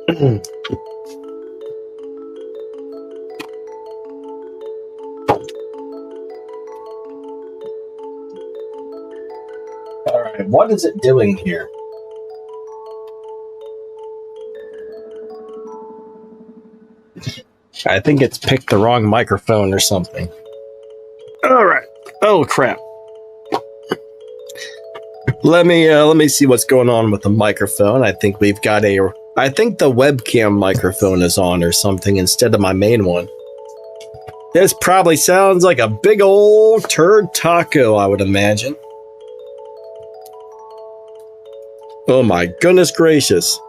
Alright, what is it doing here? I think it's picked the wrong microphone or something. Alright. Oh crap. Let me see what's going on with the microphone. I think we've got I think the webcam microphone is on or something instead of my main one. This probably sounds like a big old turd taco, I would imagine. Oh my goodness gracious.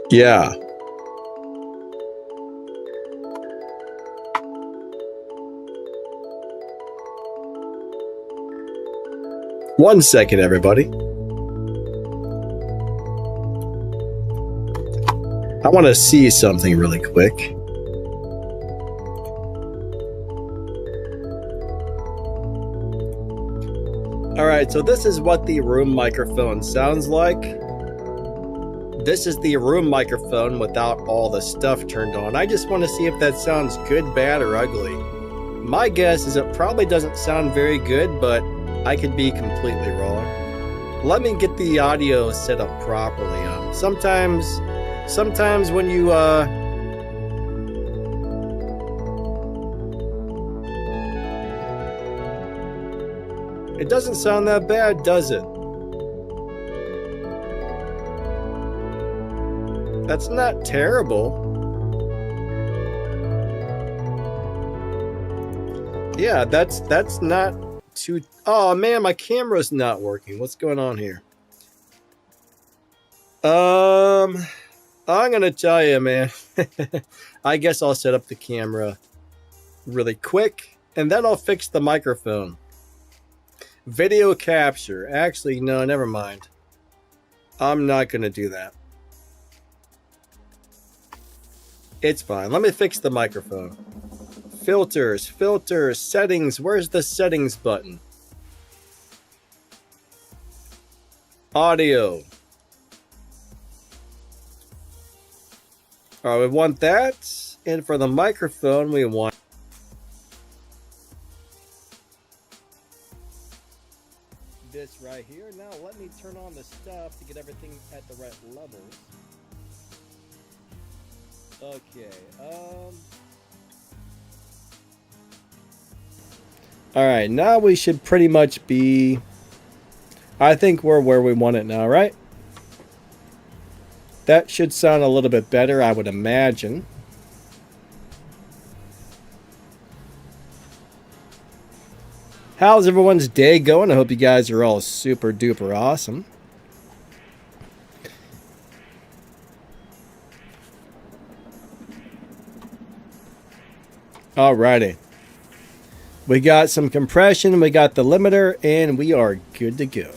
Yeah. One second, everybody. I want to see something really quick. Alright, so this is what the room microphone sounds like. This is the room microphone without all the stuff turned on. I just want to see if that sounds good, bad, or ugly. My guess is it probably doesn't sound very good, but I could be completely wrong. Let me get the audio set up properly. Sometimes when you it doesn't sound that bad, does it? That's not terrible. Yeah, that's not too... Oh man, my camera's not working. What's going on here? I'm gonna tell you, man. I guess I'll set up the camera really quick, and then I'll fix the microphone. Video capture. Actually, no, never mind. I'm not gonna do that. It's fine. Let me fix the microphone. Filters, settings. Where's the settings button? Audio. All right, we want that. And for the microphone, we want this right here. Now let me turn on the stuff to get everything at the right levels. Okay. All right, now we should pretty much be... I think we're where we want it now, right? That should sound a little bit better, I would imagine. How's everyone's day going? I hope you guys are all super duper awesome. Alrighty. We got some compression, we got the limiter, and we are good to go.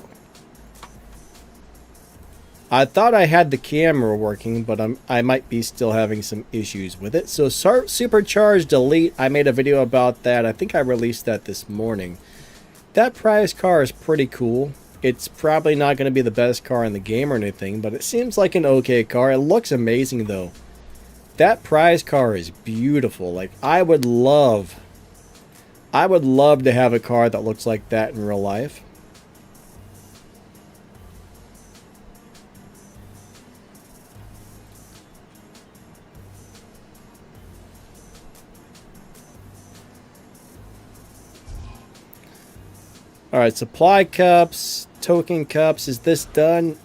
I thought I had the camera working, but I might be still having some issues with it. So supercharged delete, I made a video about that. I think I released that this morning. That prize car is pretty cool. It's probably not going to be the best car in the game or anything, but it seems like an okay car. It looks amazing though. That prize car is beautiful. Like I would love to have a car that looks like that in real life. Alright, supply cups, token cups. Is this done?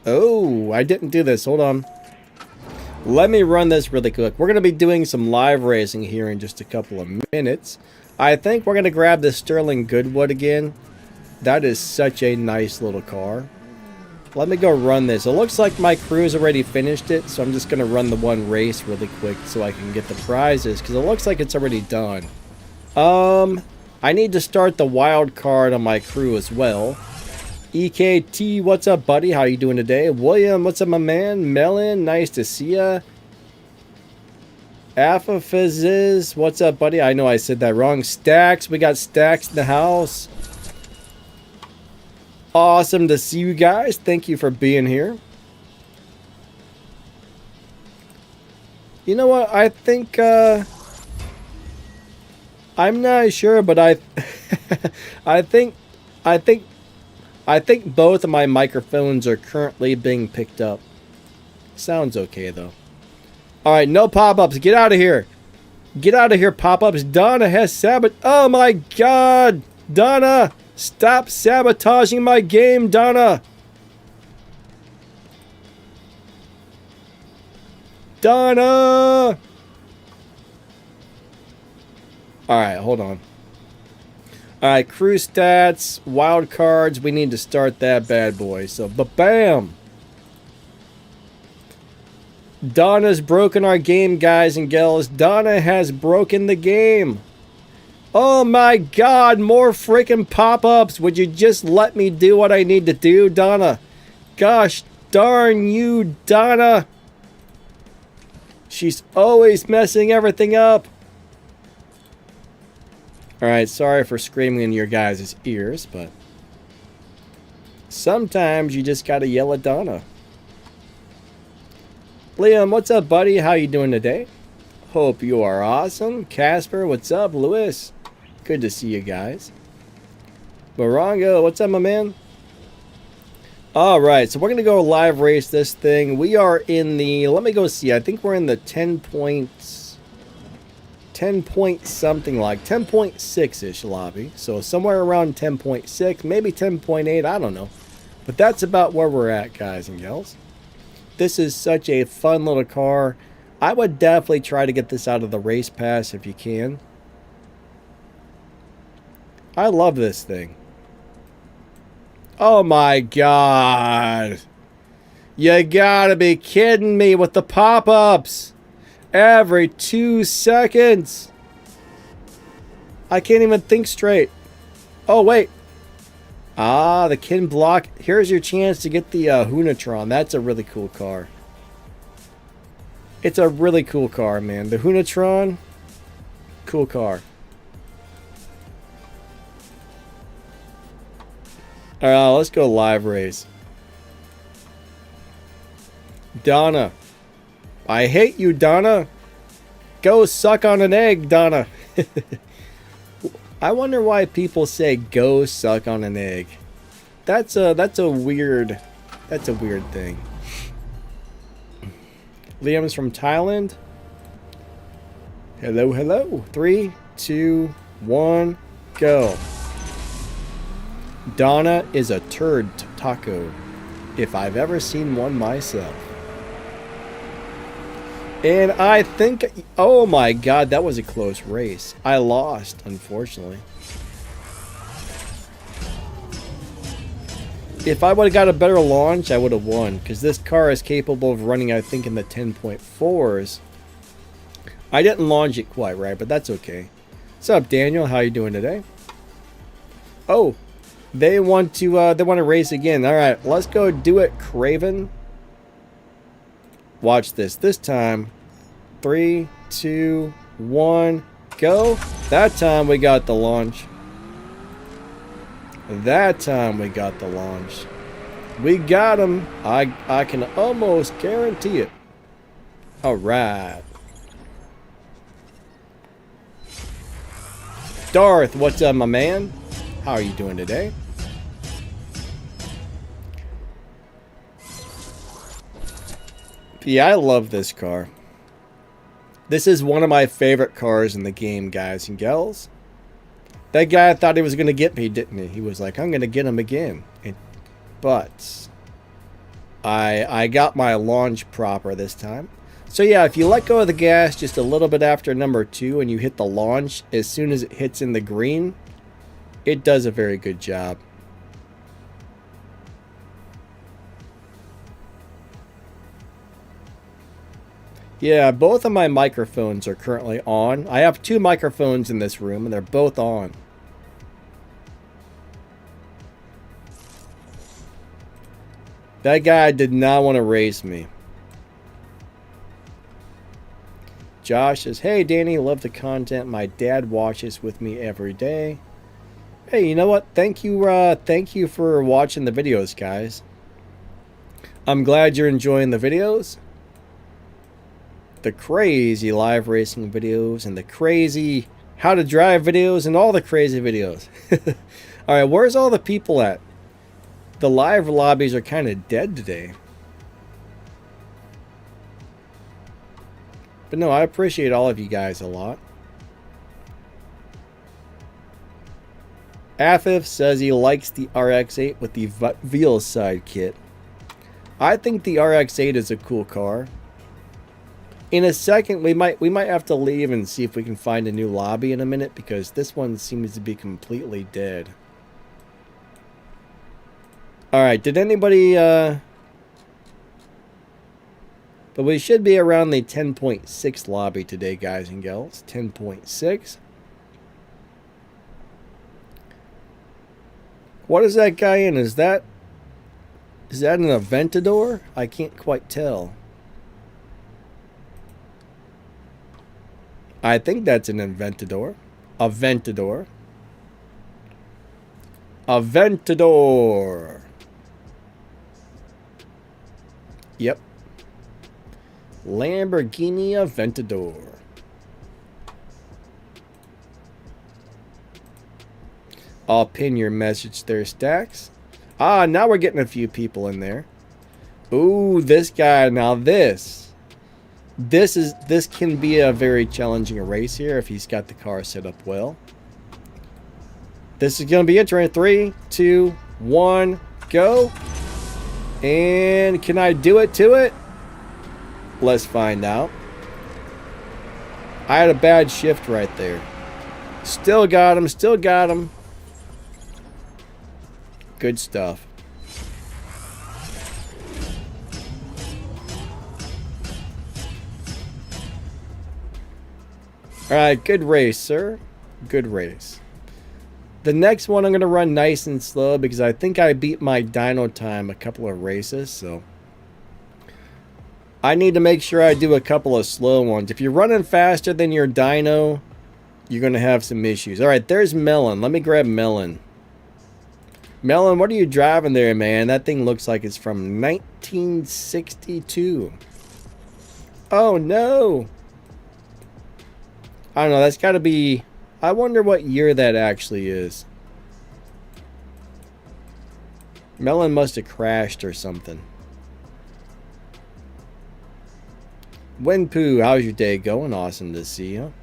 Oh, I didn't do this. Hold on. Let me run this really quick. We're going to be doing some live racing here in just a couple of minutes. I think we're going to grab the Sterling Goodwood again. That is such a nice little car. Let me go run this. It looks like my crew's already finished it, so I'm just going to run the one race really quick so I can get the prizes, because it looks like it's already done. I need to start the wild card on my crew as well. EKT, what's up, buddy? How you doing today? William, what's up, my man? Melon, nice to see ya. Alpha Fizzes, what's up, buddy? I know I said that wrong. Stacks, we got Stacks in the house. Awesome to see you guys. Thank you for being here. You know what? I think, I'm not sure, but I think both of my microphones are currently being picked up. Sounds okay, though. Alright, no pop-ups. Get out of here. Get out of here, pop-ups. Donna has Oh my god! Donna! Stop sabotaging my game, Donna! Donna! Alright, hold on. Alright, crew stats, wild cards. We need to start that bad boy. So, ba-bam! Donna's broken our game, guys and gals. Donna has broken the game. Oh my god, more freaking pop-ups. Would you just let me do what I need to do, Donna? Gosh darn you, Donna. She's always messing everything up. Alright, sorry for screaming in your guys' ears, but sometimes you just gotta yell at Donna. Liam, what's up, buddy? How you doing today? Hope you are awesome. Casper, what's up? Lewis, good to see you guys. Morongo, what's up, my man? Alright, so we're going to go live race this thing. We are in the, let me go see, I think we're in the 10 point something, like 10.6-ish lobby. So somewhere around 10.6, maybe 10.8, I don't know. But that's about where we're at, guys and gals. This is such a fun little car. I would definitely try to get this out of the race pass if you can. I love this thing. Oh my god. You gotta be kidding me with the pop-ups. Every 2 seconds. I can't even think straight. Oh, wait. Ah, the Kin block. Here's your chance to get the Hunatron. That's a really cool car. It's a really cool car, man. The Hunatron, cool car. Alright, let's go live race. Donna. I hate you, Donna. Go suck on an egg, Donna. I wonder why people say go suck on an egg. That's a weird thing. Liam's from Thailand. Hello, hello. 3, 2, 1, go. Donna is a turd taco, if I've ever seen one myself. And I think, oh my god, that was a close race. I lost, unfortunately. If I would have got a better launch, I would have won. Because this car is capable of running, I think, in the 10.4s. I didn't launch it quite right, but that's okay. What's up, Daniel? How you doing today? Oh, they want to race again. All right, let's go do it, Craven. Watch this. This time, 3, 2, 1, go. That time we got the launch. That time we got the launch. We got him. I can almost guarantee it. All right. Darth, what's up, my man? How are you doing today? Yeah, I love this car. This is one of my favorite cars in the game, guys and gals. That guy thought he was going to get me, didn't he? He was like, I'm going to get him again. But I got my launch proper this time. So yeah, if you let go of the gas just a little bit after number 2 and you hit the launch, as soon as it hits in the green, it does a very good job. Yeah, both of my microphones are currently on. I have 2 microphones in this room and they're both on. That guy did not want to race me. Josh says, hey Danny, love the content. My dad watches with me every day. Hey, you know what? Thank you for watching the videos, guys. I'm glad you're enjoying the videos. the crazy live racing videos and the crazy how to drive videos and all the crazy videos. All right, where's all the people at? The live lobbies are kind of dead today. But no, I appreciate all of you guys a lot. Afif says he likes the RX-8 with the Veal side kit. I think the RX-8 is a cool car. In a second, we might have to leave and see if we can find a new lobby in a minute, because this one seems to be completely dead. Alright, did anybody... But we should be around the 10.6 lobby today, guys and gals. 10.6. What is that guy in? Is that an Aventador? I can't quite tell. I think that's an Aventador. Aventador. Aventador. Yep. Lamborghini Aventador. I'll pin your message there, Stacks. Ah, now we're getting a few people in there. Ooh, this guy. Now this can be a very challenging race here if he's got the car set up well. This is going to be interesting. 3, 2, 1, go. And can I do it to it? Let's find out. I had a bad shift right there. Still got him. Still got him. Good stuff. Alright, good race, sir. Good race. The next one I'm going to run nice and slow because I think I beat my dyno time a couple of races, so I need to make sure I do a couple of slow ones. If you're running faster than your dyno, you're going to have some issues. Alright, there's Melon. Let me grab Melon. Melon, what are you driving there, man? That thing looks like it's from 1962. Oh, no. I don't know. That's got to be... I wonder what year that actually is. Melon must have crashed or something. Winpoo, how's your day going? Awesome to see you.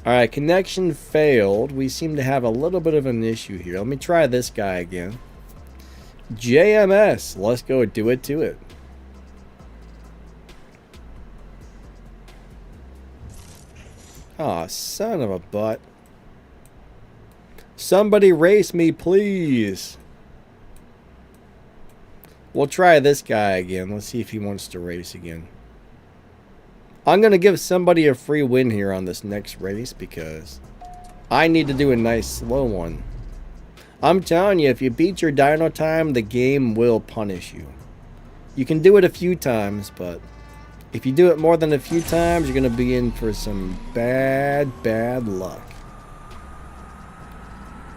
Alright, connection failed. We seem to have a little bit of an issue here. Let me try this guy again. JMS, let's go do it to it. Aw, son of a butt. Somebody race me, please. We'll try this guy again. Let's see if he wants to race again. I'm going to give somebody a free win here on this next race because I need to do a nice slow one. I'm telling you, if you beat your dyno time, the game will punish you. You can do it a few times, but if you do it more than a few times, you're going to be in for some bad luck.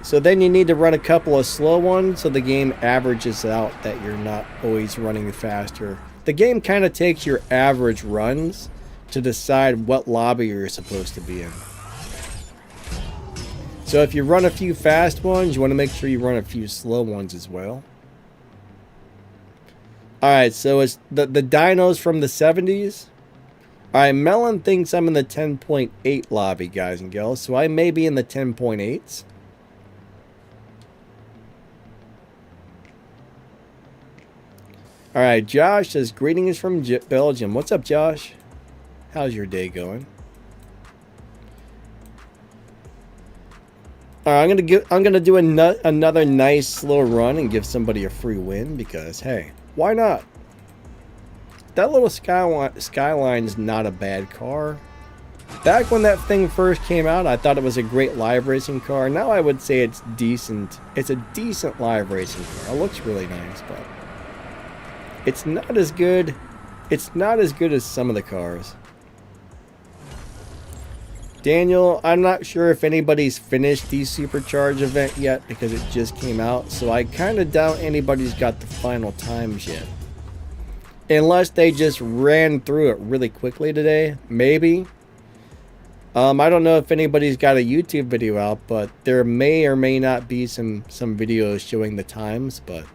So then you need to run a couple of slow ones so the game averages out that you're not always running faster. The game kind of takes your average runs to decide what lobby you're supposed to be in. So if you run a few fast ones, you want to make sure you run a few slow ones as well. Alright, so it's the dynos from the 70s. Alright, Melon thinks I'm in the 10.8 lobby, guys and gals, so I may be in the 10.8s. Alright, Josh says, greetings from Belgium. What's up, Josh? How's your day going? Alright, I'm gonna do another nice slow run and give somebody a free win because, hey, why not? That little Skyline is not a bad car. Back when that thing first came out, I thought it was a great live racing car. Now I would say it's decent. It's a decent live racing car. It looks really nice, but it's not as good. It's not as good as some of the cars. Daniel, I'm not sure if anybody's finished the Supercharge event yet because it just came out, so I kind of doubt anybody's got the final times yet. Unless they just ran through it really quickly today, maybe. I don't know if anybody's got a YouTube video out, but there may or may not be some videos showing the times, but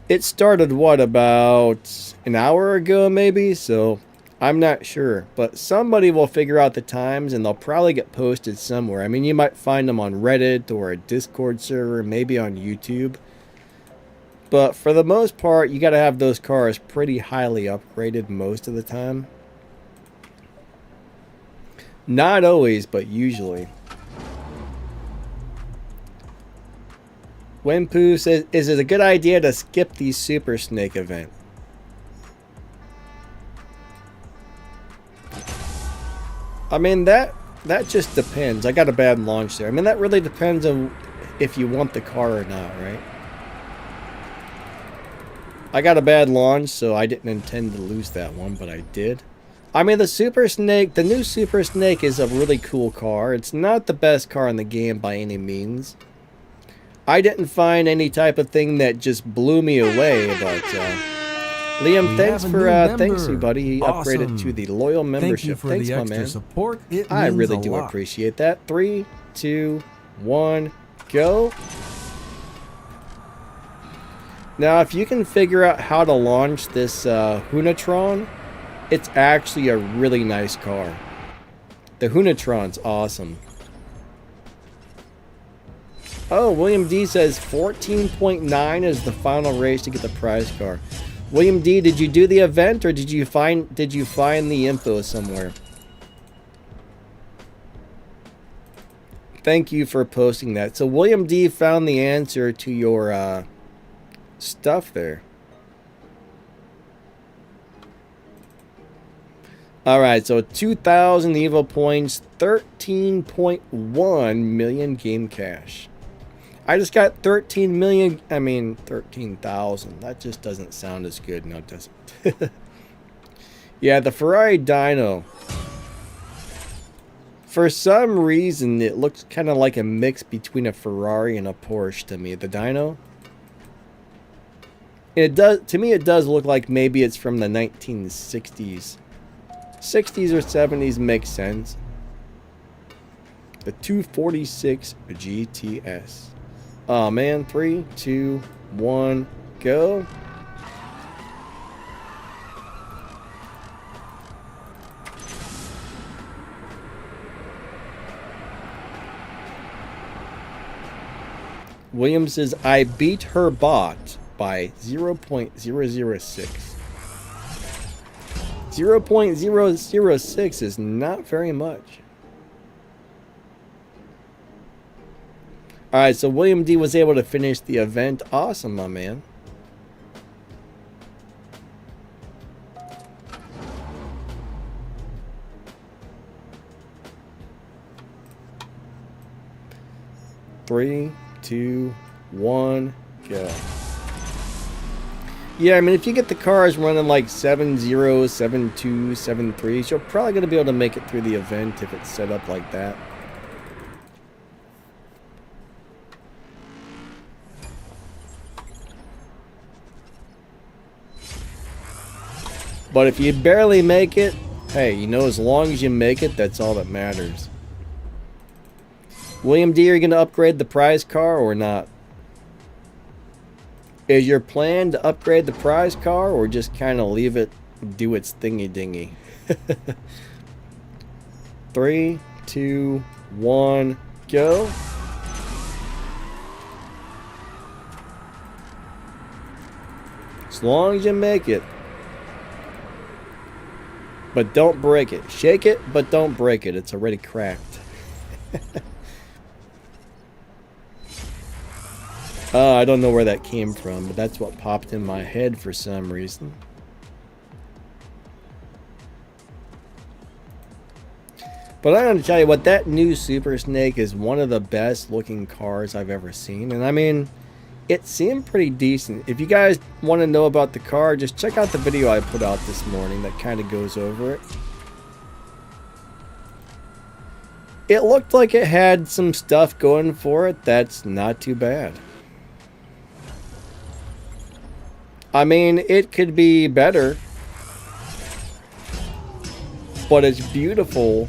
it started, what, about an hour ago maybe? So I'm not sure, but somebody will figure out the times and they'll probably get posted somewhere. I mean, you might find them on Reddit or a Discord server, maybe on YouTube. But for the most part, you got to have those cars pretty highly upgraded most of the time. Not always, but usually. Wimpu says, is it a good idea to skip the Super Snake event? I mean, that just depends. I got a bad launch there. I mean, that really depends on if you want the car or not, right? I got a bad launch, so I didn't intend to lose that one, but I did. I mean, the Super Snake, the new Super Snake is a really cool car. It's not the best car in the game by any means. I didn't find any type of thing that just blew me away, but Liam, thanks you, buddy. He upgraded to the loyal membership. Thanks, my man. Support. I really do appreciate that. 3, 2, 1, go. Now, if you can figure out how to launch this Hunatron, it's actually a really nice car. The Hunatron's awesome. Oh, William D says 14.9 is the final race to get the prize car. William D, did you do the event or did you find the info somewhere? Thank you for posting that. So William D found the answer to your stuff there. Alright, so 2,000 Evo points, 13.1 million game cash. I just got 13 million, I mean 13,000. That just doesn't sound as good, no it doesn't. Yeah, the Ferrari dyno. For some reason, it looks kind of like a mix between a Ferrari and a Porsche to me, the dyno. It does, to me it does look like maybe it's from the 1960s. 60s or 70s makes sense. The 246 GTS. Oh man, 3, 2, 1, go. Williams says, I beat her bot by 0.006. 0.006 is not very much. Alright, so William D was able to finish the event. Awesome, my man. Three, 2, 1, go. Yeah, I mean, if you get the cars running like 7.0, 7.2, 7.3, you're probably going to be able to make it through the event if it's set up like that. But if you barely make it, hey, you know, as long as you make it, that's all that matters. William D, are you going to upgrade the prize car or not? Is your plan to upgrade the prize car or just kind of leave it do its thingy dingy? 3, 2, 1, go. As long as you make it. But don't break it. Shake it, but don't break it. It's already cracked. I don't know where that came from, but that's what popped in my head for some reason. But I'm going to tell you what, that new Super Snake is one of the best looking cars I've ever seen. And I mean, it seemed pretty decent. If you guys want to know about the car, just check out the video I put out this morning that kind of goes over it. It looked like it had some stuff going for it. That's not too bad. I mean, it could be better, but it's beautiful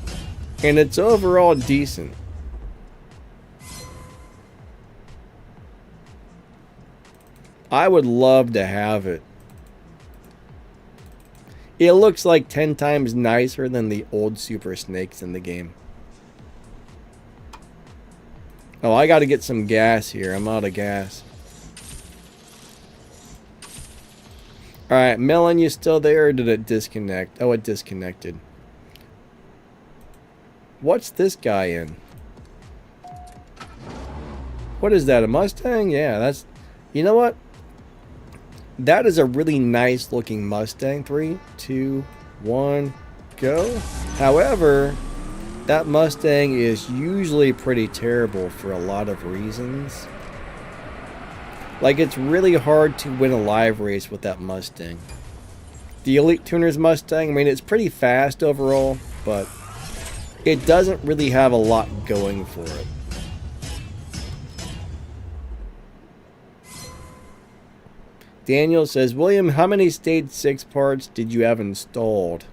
and it's overall decent. I would love to have it. It looks like 10 times nicer than the old Super Snakes in the game. Oh, I got to get some gas here. I'm out of gas. Alright, Melon, you still there or did it disconnect? Oh, it disconnected. What's this guy in? What is that, a Mustang? Yeah, that's... You know what? That is a really nice looking Mustang. 3, 2, 1, go. However, that Mustang is usually pretty terrible for a lot of reasons. Like, it's really hard to win a live race with that Mustang. The Elite Tuner's Mustang, I mean, it's pretty fast overall, but it doesn't really have a lot going for it. Daniel says, William, how many Stage 6 parts did you have installed?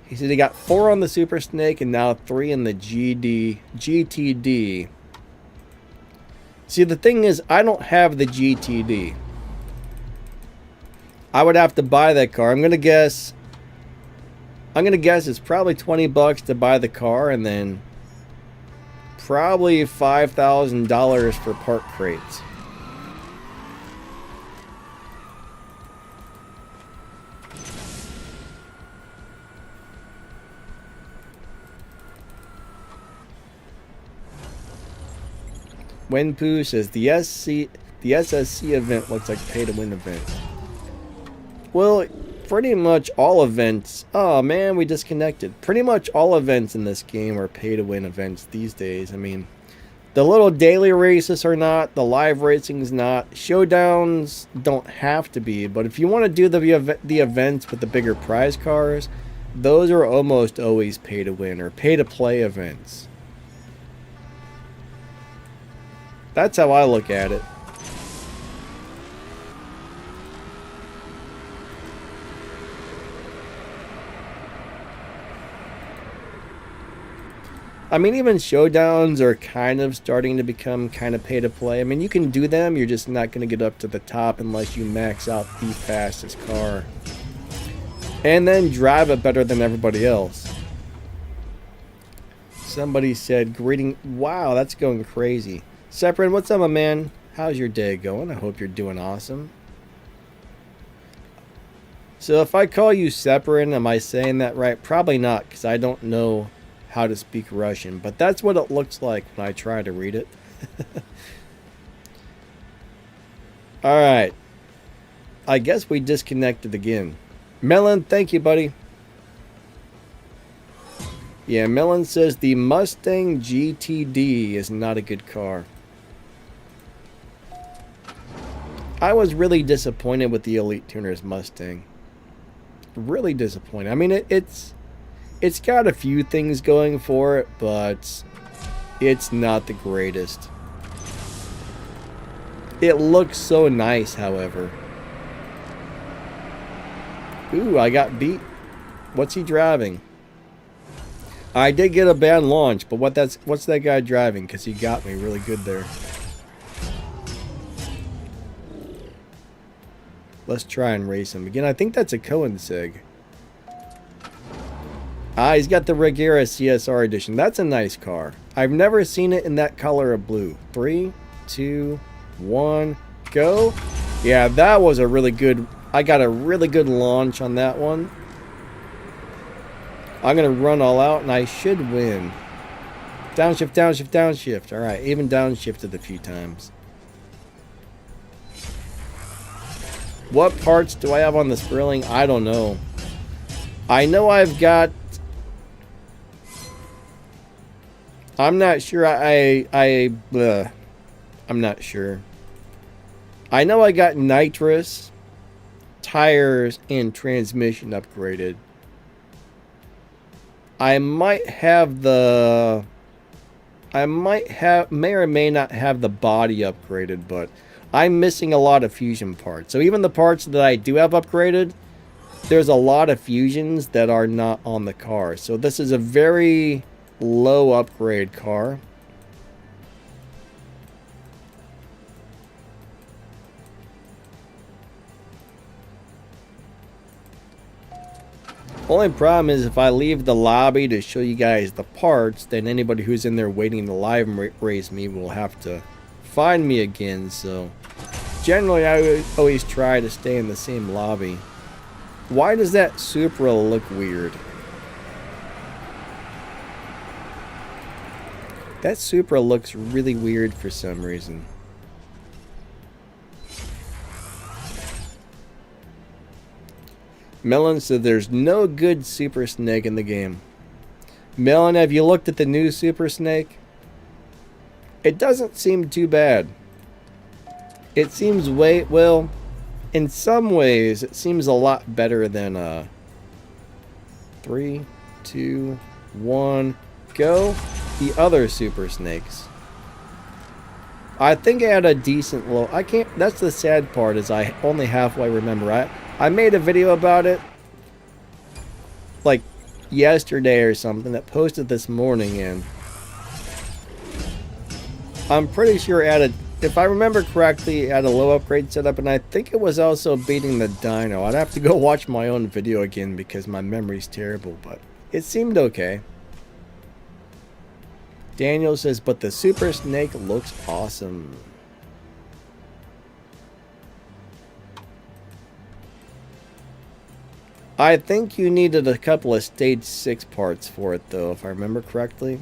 He said he got 4 on the Super Snake and now 3 in the GTD. See, the thing is, I don't have the GTD. I would have to buy that car. I'm gonna guess it's probably $20 to buy the car and then probably $5,000 for part crates. Wenpoo says the SSC event looks like pay to win event. Well, pretty much all events. Oh man, we disconnected. Pretty much all events in this game are pay to win events these days. I mean, the little daily races are not, the live racing's not. Showdowns don't have to be, but if you want to do the events with the bigger prize cars, those are almost always pay to win or pay to play events. That's how I look at it. I mean, even showdowns are kind of starting to become kind of pay to play. I mean, you can do them, you're just not going to get up to the top unless you max out the fastest car. And then drive it better than everybody else. Somebody said, greeting. Wow, that's going crazy. Separin, what's up, my man? How's your day going? I hope you're doing awesome. So if I call you Separin, am I saying that right? Probably not, because I don't know how to speak Russian, but that's what it looks like when I try to read it. Alright. I guess we disconnected again. Melon, thank you, buddy. Yeah, Melon says the Mustang GTD is not a good car. I was really disappointed with the Elite Tuner's Mustang. Really disappointed. I mean, it's got a few things going for it, but it's not the greatest. It looks so nice, however. Ooh, I got beat. What's he driving? I did get a bad launch, but what's that guy driving? Because he got me really good there. Let's try and race him again. I think that's a Cohensig. Ah, he's got the Regera CSR edition. That's a nice car. I've never seen it in that color of blue. 3, 2, 1, go. Yeah, that was a really good... I got a really good launch on that one. I'm going to run all out, and I should win. Downshift, downshift, downshift. All right, even downshifted a few times. What parts do I have on the Sperling? I don't know. I know I've got... I'm not sure. I'm not sure. I know I got nitrous, tires, and transmission upgraded. I might have the... may or may not have the body upgraded, but I'm missing a lot of fusion parts. So even the parts that I do have upgraded, there's a lot of fusions that are not on the car. So this is a very low upgrade car. Only problem is if I leave the lobby to show you guys the parts, then anybody who's in there waiting to live race me will have to find me again. So generally I always try to stay in the same lobby. Why does that Supra look weird? That Supra looks really weird for some reason. Melon said there's no good Super Snake in the game. Melon, have you looked at the new Super Snake? It doesn't seem too bad. It seems well, in some ways, it seems a lot better than 3, 2, 1, go. The other Super Snakes. I think I had a decent low. I can't. That's the sad part, is I only halfway remember. I made a video about it like yesterday or something that posted this morning, and I'm pretty sure if I remember correctly, it had a low upgrade setup, and I think it was also beating the dyno. I'd have to go watch my own video again because my memory's terrible, but it seemed okay. Daniel says, but the Super Snake looks awesome. I think you needed a couple of stage 6 parts for it though, if I remember correctly.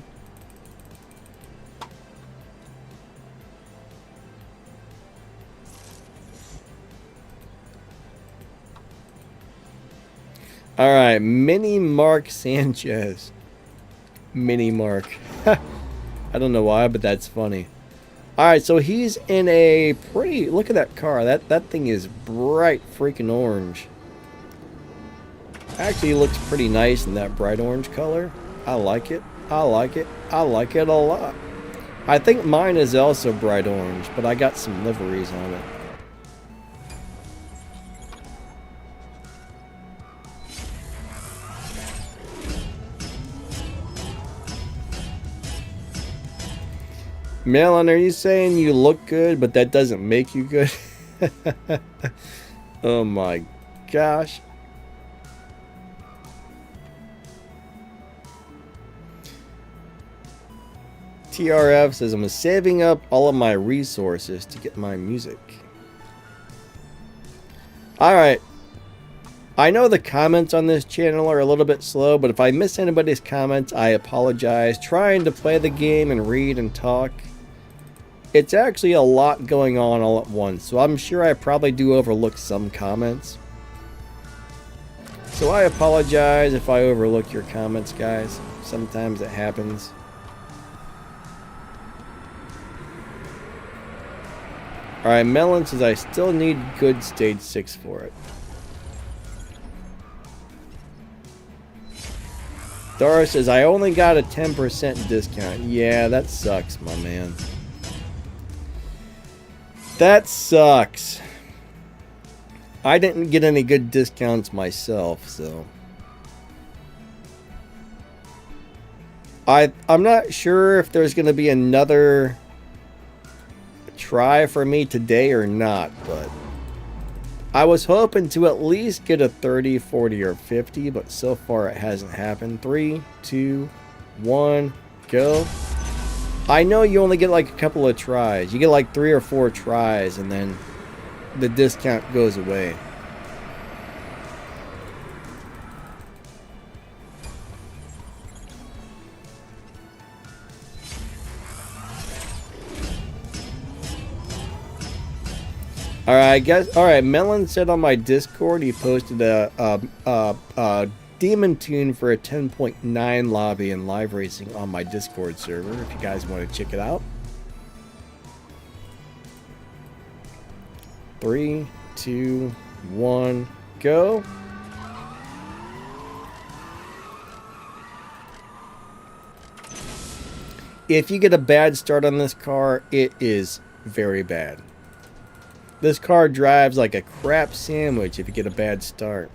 Alright, Mini Mark Sanchez. Mini Mark. I don't know why, but that's funny. Alright, so he's in a pretty... Look at that car. That thing is bright freaking orange. Actually looks pretty nice in that bright orange color. I like it. I like it. I like it a lot. I think mine is also bright orange, but I got some liveries on it. Melon, are you saying you look good, but that doesn't make you good? Oh my gosh. TRF says, I'm saving up all of my resources to get my music. Alright. I know the comments on this channel are a little bit slow, but if I miss anybody's comments, I apologize. Trying to play the game and read and talk. It's actually a lot going on all at once, so I'm sure I probably do overlook some comments. So I apologize if I overlook your comments, guys. Sometimes it happens. Alright, Melon says I still need good stage 6 for it. Dara says I only got a 10% discount. Yeah, that sucks, my man. That sucks. I didn't get any good discounts myself, so... I'm not sure if there's going to be another try for me today or not, but I was hoping to at least get a 30, 40, or 50, but so far it hasn't happened. 3, 2, 1, go. I know you only get like a couple of tries. You get like 3 or 4 tries, and then the discount goes away. Alright, Melon said on my Discord he posted a demon tune for a 10.9 lobby and live racing on my Discord server if you guys want to check it out. 3, 2, 1, go. if you get a bad start on this car, it is very bad. This car drives like a crap sandwich if you get a bad start.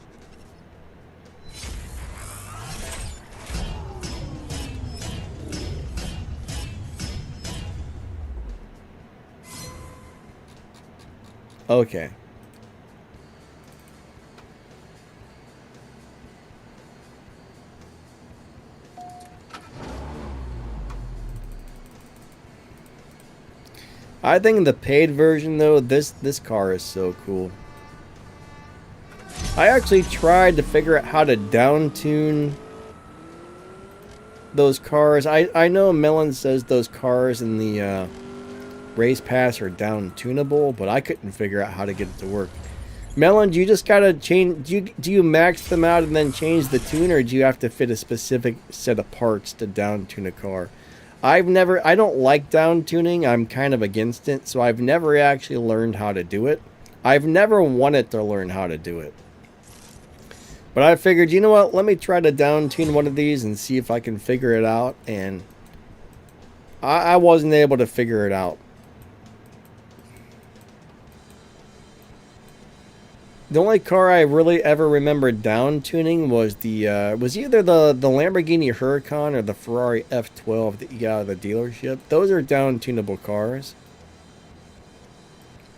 Okay. I think the paid version though, this car is so cool. I actually tried to figure out how to down tune those cars. I know Melon says those cars in the race pass are down tunable, but I couldn't figure out how to get it to work. Melon, do you just gotta change? Do you max them out and then change the tune, or do you have to fit a specific set of parts to down tune a car? I don't like down tuning. I'm kind of against it, so I've never actually learned how to do it. I've never wanted to learn how to do it. But I figured, you know what, let me try to down tune one of these and see if I can figure it out, and I wasn't able to figure it out. The only car I really ever remember down tuning was was either the Lamborghini Huracan or the Ferrari F12 that you got out of the dealership. Those are down tunable cars.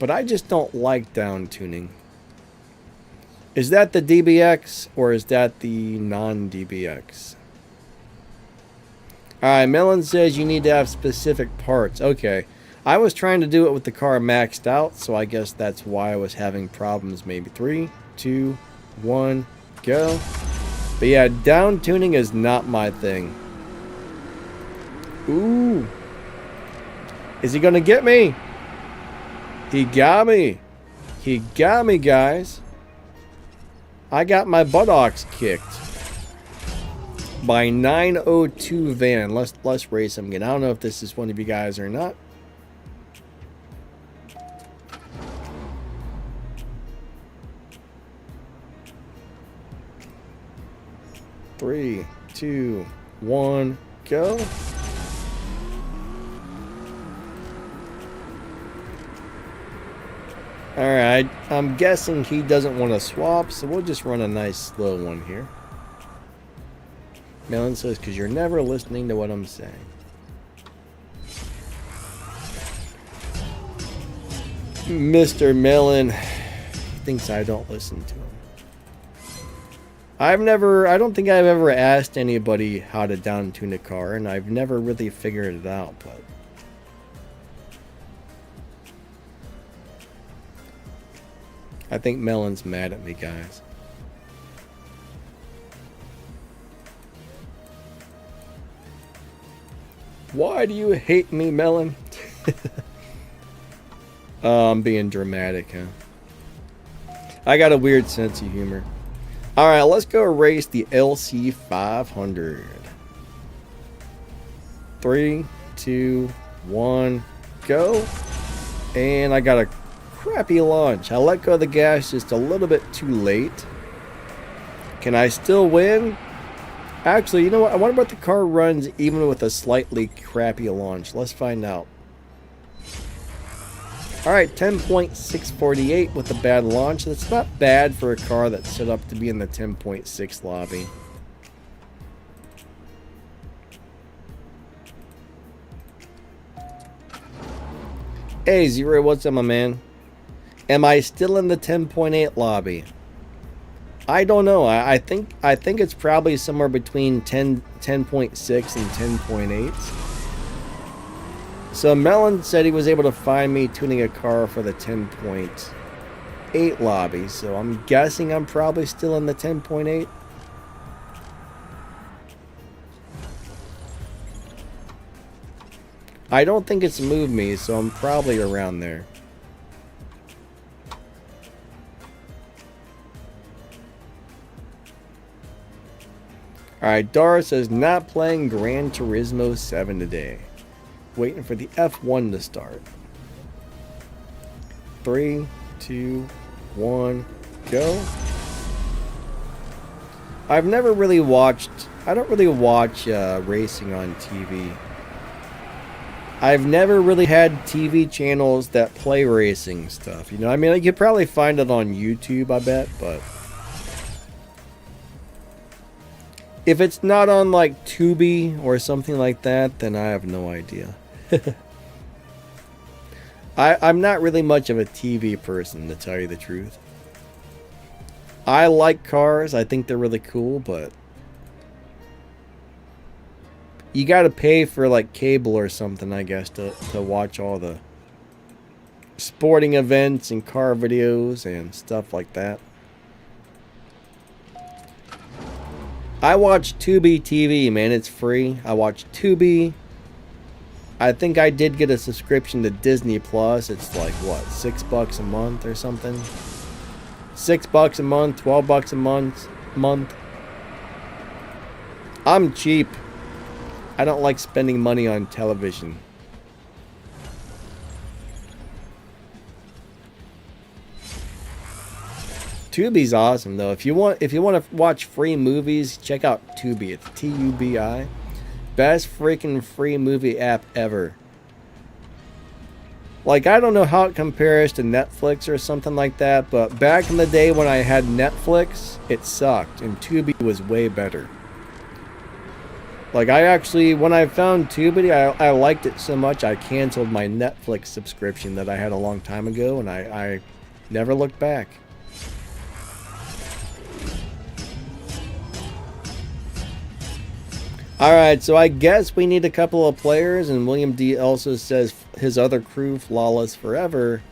But I just don't like down tuning. Is that the DBX or is that the non-DBX? Alright, Melon says you need to have specific parts. Okay. I was trying to do it with the car maxed out, so I guess that's why I was having problems. Maybe 3, 2, 1, go. But yeah, down tuning is not my thing. Ooh. Is he gonna get me? He got me. He got me, guys. I got my buttocks kicked by 902 van. Let's race him again. I don't know if this is one of you guys or not. Three, 2, 1, go. Alright, I'm guessing he doesn't want to swap, so we'll just run a nice slow one here. Melon says, because you're never listening to what I'm saying. Mr. Melon thinks I don't listen to him. I don't think I've ever asked anybody how to down tune a car, and I've never really figured it out, but I think Melon's mad at me, guys. Why do you hate me, Melon? Oh, I'm being dramatic, huh? I got a weird sense of humor. Alright, let's go race the LC500. 3, 2, 1, go. And I got a crappy launch. I let go of the gas just a little bit too late. Can I still win? Actually, you know what? I wonder what the car runs even with a slightly crappy launch. Let's find out. Alright, 10.648 with a bad launch. That's not bad for a car that's set up to be in the 10.6 lobby. Hey, Zero, what's up, my man? Am I still in the 10.8 lobby? I don't know. I think it's probably somewhere between 10.6 and 10.8. So Melon said he was able to find me tuning a car for the 10.8 lobby. So I'm guessing I'm probably still in the 10.8. I don't think it's moved me, so I'm probably around there. Alright, Dara says not playing Gran Turismo 7 today. Waiting for the F1 to start. 3, 2, 1, go. I don't really watch racing on TV. I've never really had TV channels that play racing stuff. You know, I mean, you could probably find it on YouTube, I bet, but if it's not on like Tubi or something like that, then I have no idea. I'm not really much of a TV person, to tell you the truth. I like cars. I think they're really cool, but you got to pay for like cable or something, I guess, to watch all the sporting events and car videos and stuff like that. I watch Tubi TV, man. It's free. I watch Tubi. I think I did get a subscription to Disney Plus. It's like, what, $6 a month or something? $6 a month, $12 a month. I'm cheap. I don't like spending money on television. Tubi's awesome though. If you want to watch free movies, check out Tubi. It's Tubi. Best freaking free movie app ever. Like, I don't know how it compares to Netflix or something like that, but back in the day when I had Netflix, it sucked, and Tubi was way better. Like, I actually, when I found Tubi, I liked it so much, I canceled my Netflix subscription that I had a long time ago, and I never looked back. Alright, so I guess we need a couple of players, and William D also says his other crew, Flawless Forever,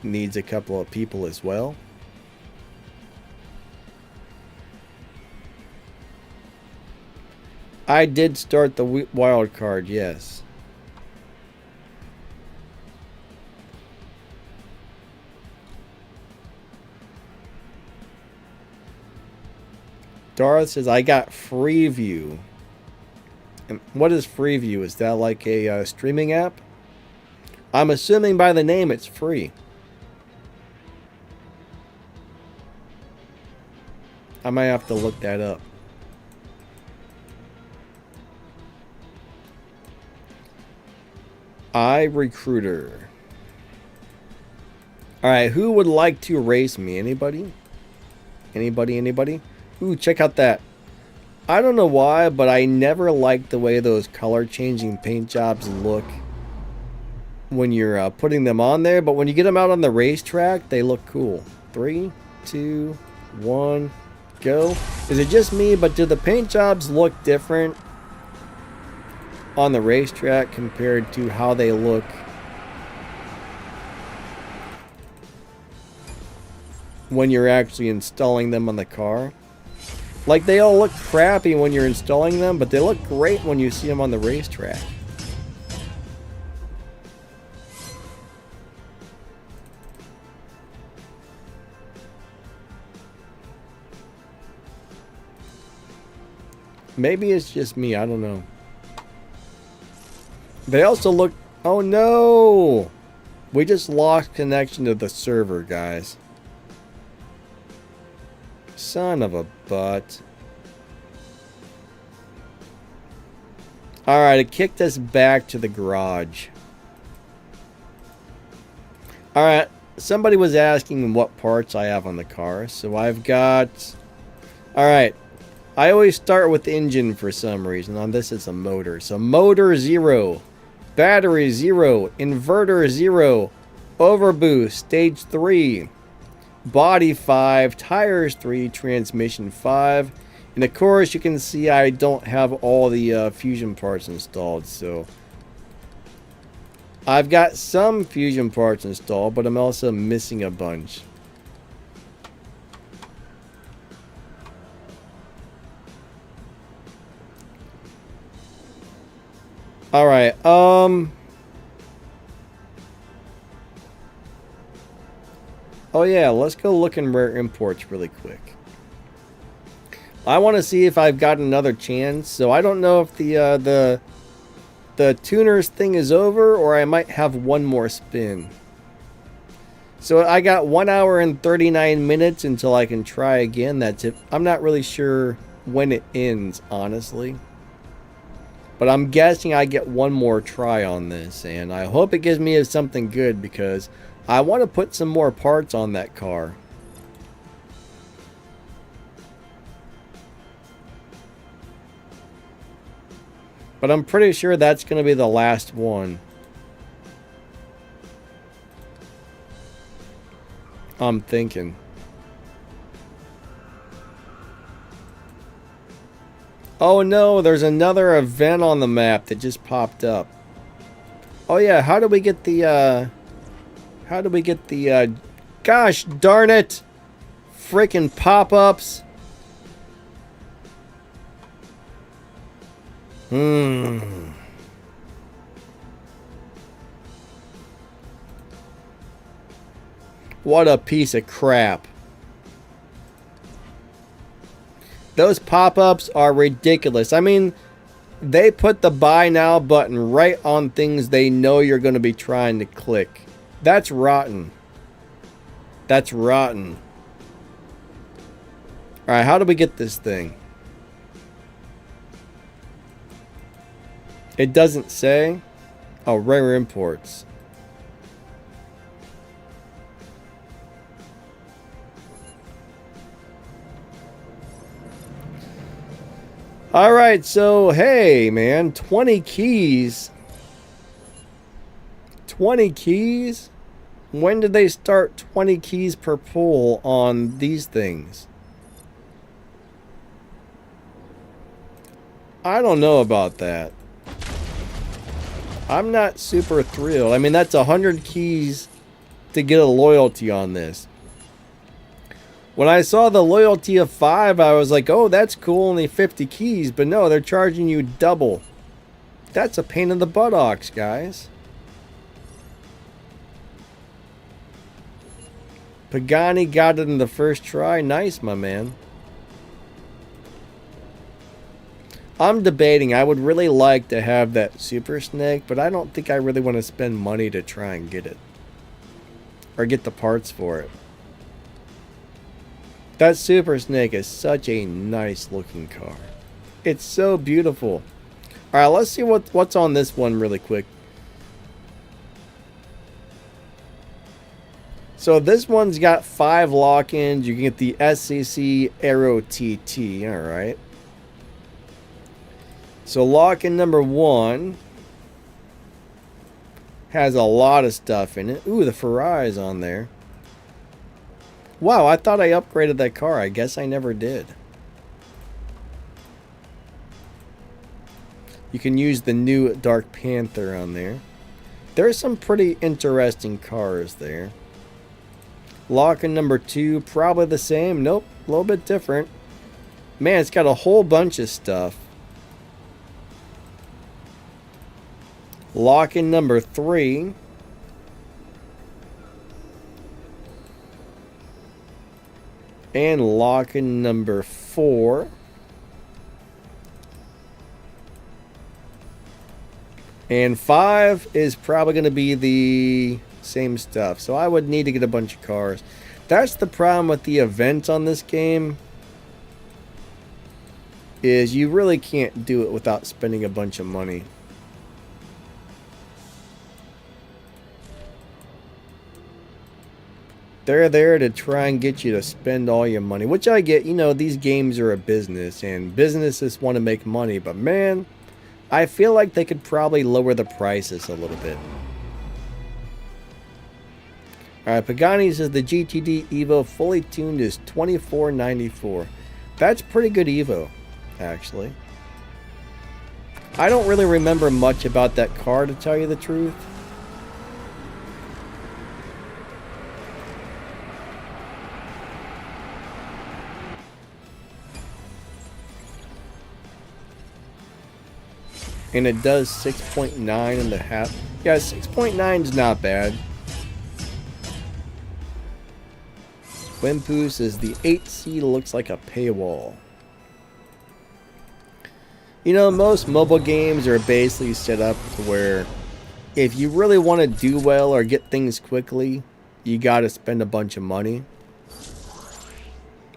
needs a couple of people as well. I did start the wild card, yes. Darth says, I got Freeview. And what is Freeview? Is that like a streaming app? I'm assuming by the name it's free. I might have to look that up. iRecruiter. Alright, who would like to race me? Anybody? Anybody? Ooh, check out that. I don't know why, but I never liked the way those color changing paint jobs look when you're putting them on there, but when you get them out on the racetrack, they look cool. 3, 2, 1, go. Is it just me, but do the paint jobs look different on the racetrack compared to how they look when you're actually installing them on the car? Like, they all look crappy when you're installing them, but they look great when you see them on the racetrack. Maybe it's just me, I don't know. They also look... Oh no! We just lost connection to the server, guys. Son of a butt. Alright, it kicked us back to the garage. Alright, somebody was asking what parts I have on the car. So I've got... Alright, I always start with the engine for some reason. On this it's a motor. So motor 0. Battery 0. Inverter 0. Overboost stage 3. Body 5, tires 3, transmission 5, and of course you can see I don't have all the fusion parts installed, so I've got some fusion parts installed, but I'm also missing a bunch. Alright, oh yeah, let's go look in rare imports really quick. I want to see if I've got another chance. So I don't know if the tuners thing is over, or I might have one more spin. So I got 1 hour and 39 minutes until I can try again. That's it. I'm not really sure when it ends, honestly. But I'm guessing I get one more try on this, and I hope it gives me something good because I want to put some more parts on that car. But I'm pretty sure that's going to be the last one. I'm thinking. Oh no, there's another event on the map that just popped up. Oh yeah, how do we get the, gosh darn it, freaking pop-ups? What a piece of crap. Those pop-ups are ridiculous. I mean, they put the buy now button right on things they know you're going to be trying to click. That's rotten. That's rotten. Alright, how do we get this thing? It doesn't say. Oh, rare imports. Alright, so hey man, 20 keys. 20 keys? When did they start 20 keys per pull on these things? I don't know about that. I'm not super thrilled. I mean, that's 100 keys to get a loyalty on this. When I saw the loyalty of 5, I was like, oh, that's cool, only 50 keys. But no, they're charging you double. That's a pain in the buttocks, guys. Pagani got it in the first try. Nice, my man. I'm debating. I would really like to have that Super Snake, but I don't think I really want to spend money to try and get it. Or get the parts for it. That Super Snake is such a nice looking car. It's so beautiful. Alright, let's see what's on this one really quick. So this one's got 5 lock-ins. You can get the SCC Aero TT. Alright. So lock-in number 1 has a lot of stuff in it. Ooh, the Ferrari's on there. Wow, I thought I upgraded that car. I guess I never did. You can use the new Dark Panther on there. There's some pretty interesting cars there. Lock-in number 2, probably the same. Nope, a little bit different. Man, it's got a whole bunch of stuff. Lock-in number 3. And lock-in number 4. And 5 is probably going to be the same stuff. So I would need to get a bunch of cars. That's the problem with the events on this game. Is you really can't do it without spending a bunch of money. They're there to try and get you to spend all your money, which I get. You know, these games are a business and businesses want to make money, but man, I feel like they could probably lower the prices a little bit. Alright, Pagani says the GTD Evo fully tuned is $24.94. That's pretty good Evo, actually. I don't really remember much about that car, to tell you the truth. And it does 6.9 in the half. Yeah, 6.9 is not bad. Wimpu says the 8C looks like a paywall. You know, most mobile games are basically set up to where if you really want to do well or get things quickly, you got to spend a bunch of money. And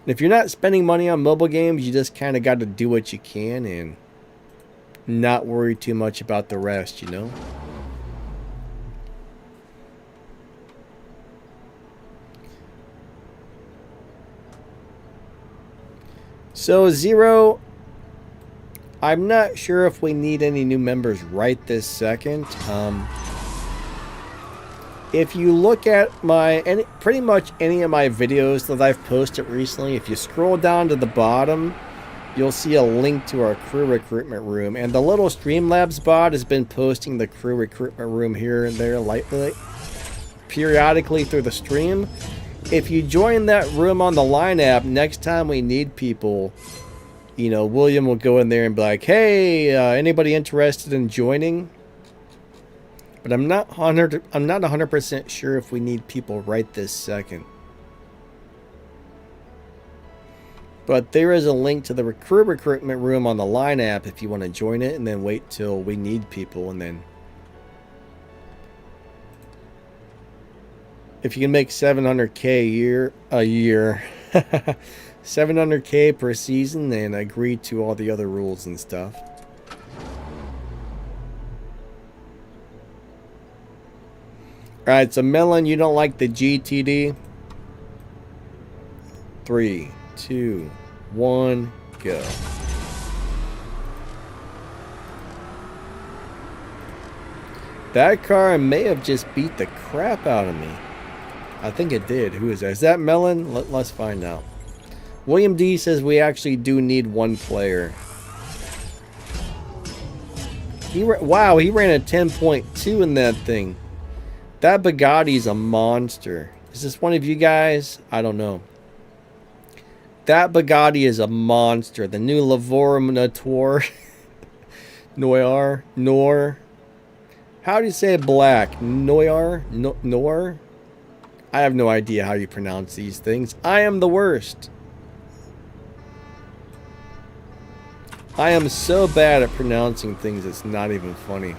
if you're not spending money on mobile games, you just kind of got to do what you can, and not worry too much about the rest, you know? So, Zero, I'm not sure if we need any new members right this second. If you look at pretty much any of my videos that I've posted recently, if you scroll down to the bottom, you'll see a link to our crew recruitment room. And the little Streamlabs bot has been posting the crew recruitment room here and there periodically through the stream. If you join that room on the Line app, next time we need people, you know, William will go in there and be like, hey, anybody interested in joining? But I'm not 100% sure if we need people right this second. But there is a link to the crew recruitment room on the Line app if you want to join it, and then wait till we need people, and then if you can make 700K a year 700K per season, and agree to all the other rules and stuff. Alright, so Melon, you don't like the GTD? 3, 2, 1, go. That car may have just beat the crap out of me. I think it did. Who is that? Is that Melon? Let's find out. William D says we actually do need one player. Wow, he ran a 10.2 in that thing. That Bugatti's a monster. Is this one of you guys? I don't know. That Bugatti is a monster. The new Lavore Noir. How do you say it? Black? Noir? Noir? I have no idea how you pronounce these things. I am the worst. I am so bad at pronouncing things, it's not even funny.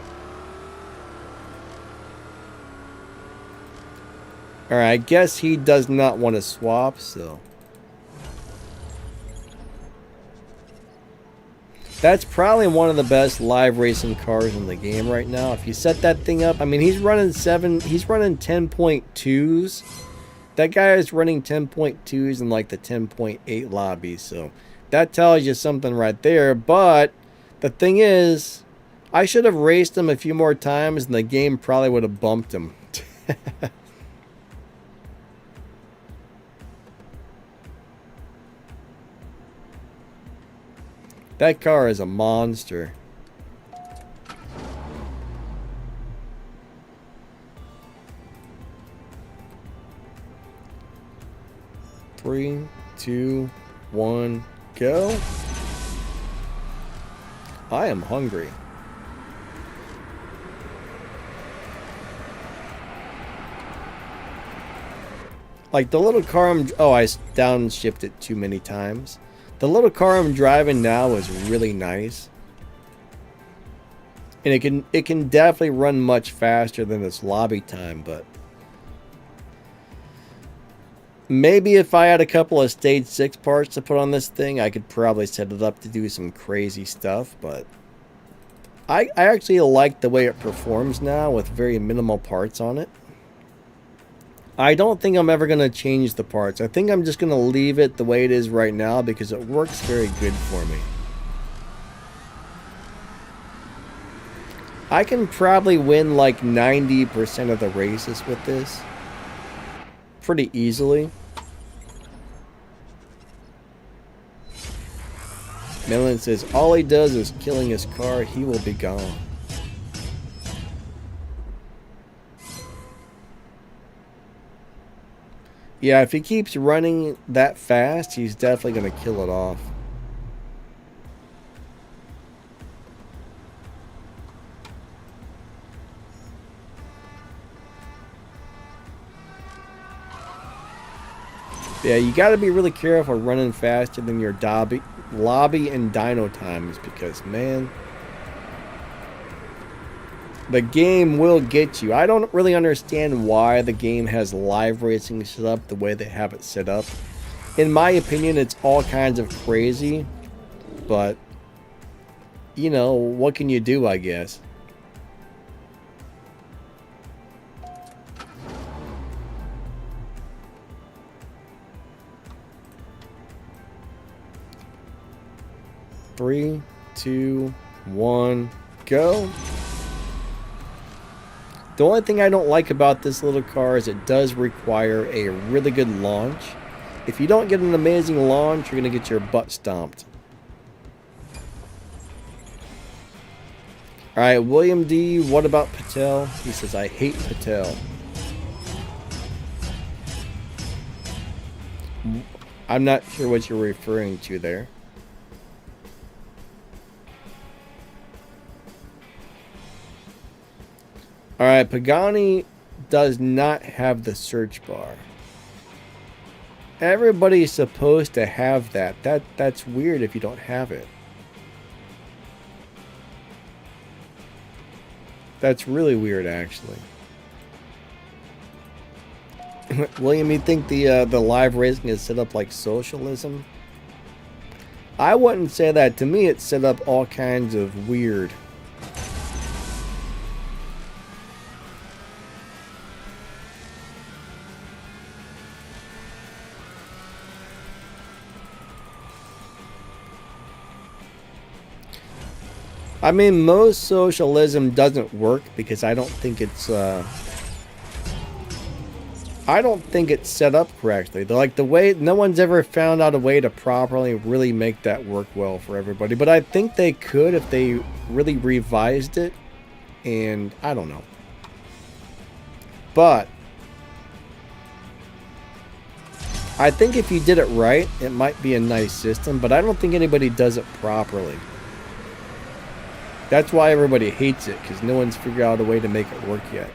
Alright, I guess he does not want to swap, so. That's probably one of the best live racing cars in the game right now. If you set that thing up, I mean, he's running 10.2s. That guy is running 10.2s in like the 10.8 lobby, so that tells you something right there. But the thing is, I should have raced him a few more times and the game probably would have bumped him. That car is a monster. Three, 2, 1, go. I am hungry. Like the little car I downshifted too many times. The little car I'm driving now is really nice. And it can definitely run much faster than its lobby time, but maybe if I had a couple of stage 6 parts to put on this thing, I could probably set it up to do some crazy stuff, but I actually like the way it performs now with very minimal parts on it. I don't think I'm ever going to change the parts. I think I'm just going to leave it the way it is right now because it works very good for me. I can probably win like 90% of the races with this. Pretty easily. Melon says, all he does is killing his car, he will be gone. Yeah, if he keeps running that fast, he's definitely going to kill it off. Yeah, you got to be really careful running faster than your lobby and dyno times because, man, the game will get you. I don't really understand why the game has live racing set up the way they have it set up. In my opinion, it's all kinds of crazy. But you know, what can you do, I guess? Three, two, one, go. The only thing I don't like about this little car is it does require a really good launch. If you don't get an amazing launch, you're going to get your butt stomped. Alright, William D, what about Patel? He says, I hate Patel. I'm not sure what you're referring to there. Alright, Pagani does not have the search bar. Everybody's supposed to have that. That's weird if you don't have it. That's really weird, actually. William, you think the live racing is set up like socialism? I wouldn't say that. To me, it's set up all kinds of weird. I mean, most socialism doesn't work because I don't think it's set up correctly. Like the way, no one's ever found out a way to properly really make that work well for everybody. But I think they could if they really revised it, and I don't know. But I think if you did it right, it might be a nice system, but I don't think anybody does it properly. That's why everybody hates it, because no one's figured out a way to make it work yet.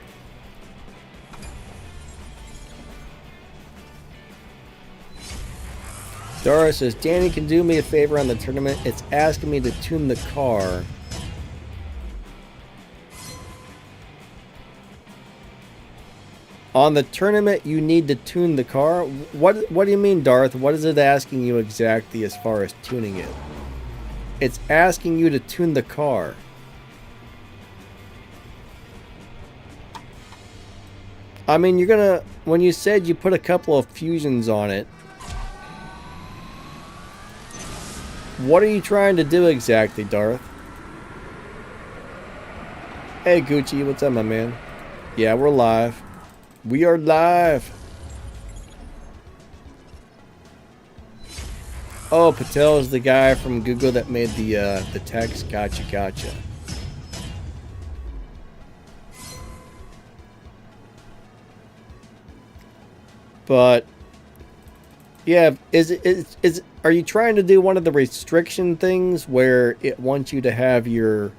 Dara says, Danny, can do me a favor on the tournament. It's asking me to tune the car. On the tournament, you need to tune the car? What do you mean, Darth? What is it asking you exactly as far as tuning it? It's asking you to tune the car. I mean, you're gonna, when you said you put a couple of fusions on it, what are you trying to do exactly, Darth? Hey, Gucci, what's up, my man? Yeah, we're live. We are live. Oh, Patel is the guy from Google that made the text. Gotcha. But yeah, are you trying to do one of the restriction things where it wants you to have your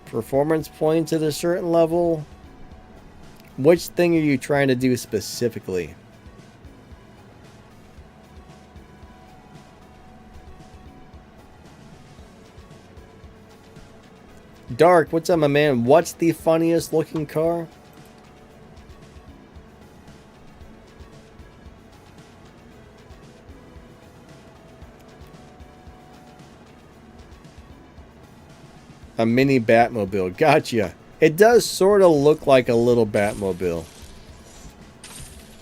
performance points at a certain level? Which thing are you trying to do specifically? Dark, what's up, my man? What's the funniest looking car? A mini Batmobile. Gotcha. It does sort of look like a little Batmobile.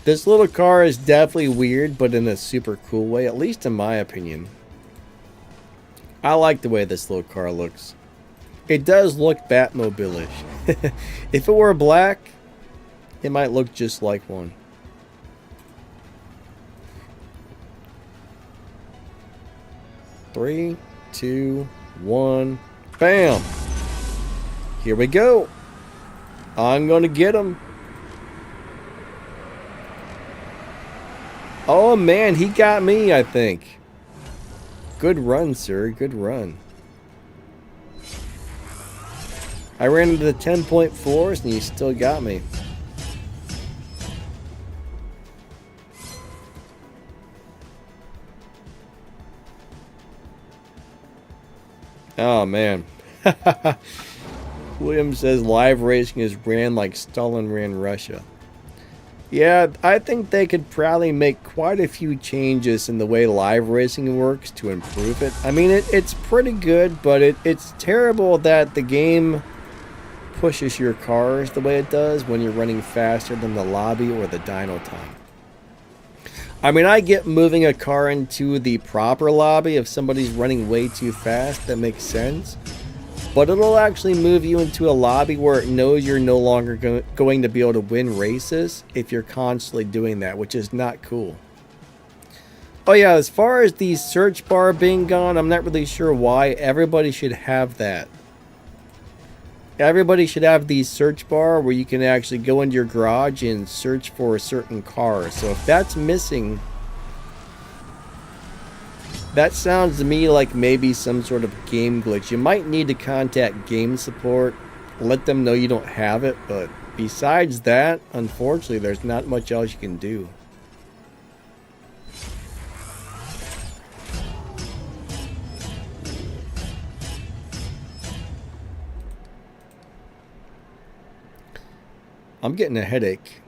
This little car is definitely weird, but in a super cool way, at least in my opinion. I like the way this little car looks. It does look Batmobile-ish. If it were black, it might look just like one. Three, two, one. Bam! Here we go. I'm gonna get him. Oh man, he got me, I think. Good run, sir. Good run. I ran into the 10.4s and you still got me. Oh man. William says live racing is ran like Stalin ran Russia. Yeah, I think they could probably make quite a few changes in the way live racing works to improve it. I mean, it's pretty good, but it's terrible that the game pushes your cars the way it does when you're running faster than the lobby or the dyno time. I mean, I get moving a car into the proper lobby if somebody's running way too fast. That makes sense. But it'll actually move you into a lobby where it knows you're no longer going to be able to win races if you're constantly doing that, which is not cool. Oh yeah, as far as the search bar being gone, I'm not really sure why. Everybody should have that. Everybody should have the search bar where you can actually go into your garage and search for a certain car. So if that's missing, that sounds to me like maybe some sort of game glitch. You might need to contact game support, let them know you don't have it, but besides that, unfortunately, there's not much else you can do. I'm getting a headache.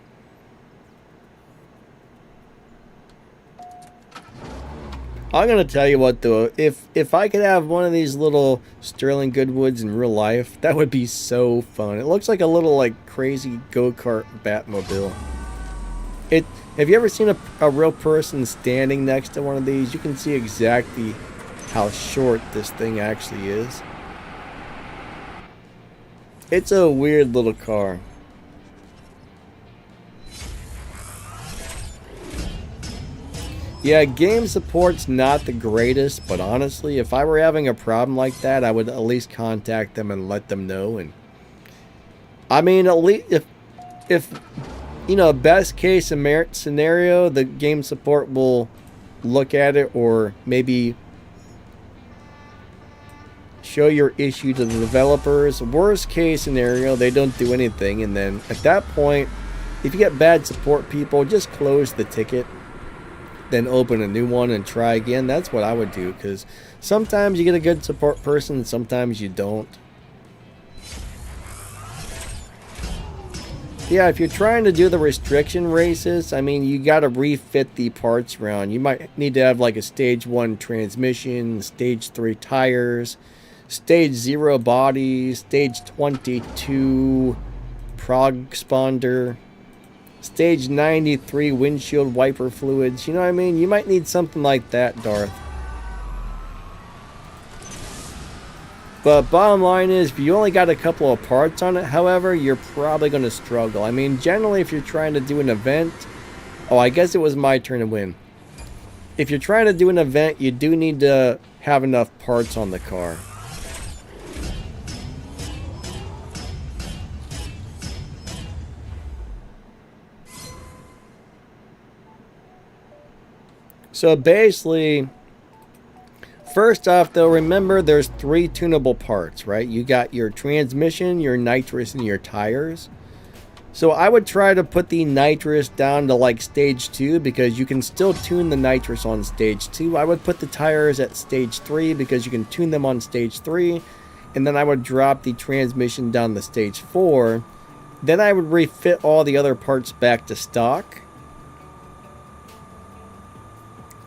I'm gonna tell you what though, if I could have one of these little Sterling Goodwoods in real life, that would be so fun. It looks like a little like crazy go-kart Batmobile. Have you ever seen a real person standing next to one of these? You can see exactly how short this thing actually is. It's a weird little car. Yeah, game support's not the greatest, but honestly, if I were having a problem like that, I would at least contact them and let them know. And I mean, at least if you know, best case scenario, the game support will look at it or maybe show your issue to the developers. Worst case scenario, they don't do anything, and then at that point, if you get bad support people, just close the ticket. Then open a new one and try again. That's what I would do, because sometimes you get a good support person, sometimes you don't. Yeah, if you're trying to do the restriction races, I mean, you got to refit the parts around. You might need to have like a stage 1 transmission, stage 3 tires, stage 0 body, stage 22 prog sponder, stage 93 windshield wiper fluids. You know what I mean? You might need something like that, Darth. But bottom line is, if you only got a couple of parts on it, however, you're probably going to struggle. I mean, generally, if you're trying to do an event... Oh, I guess it was my turn to win. If you're trying to do an event, you do need to have enough parts on the car. So basically, first off though, remember there's 3 tunable parts, right? You got your transmission, your nitrous, and your tires. So I would try to put the nitrous down to like stage 2 because you can still tune the nitrous on stage 2. I would put the tires at stage 3 because you can tune them on stage 3. And then I would drop the transmission down to stage 4. Then I would refit all the other parts back to stock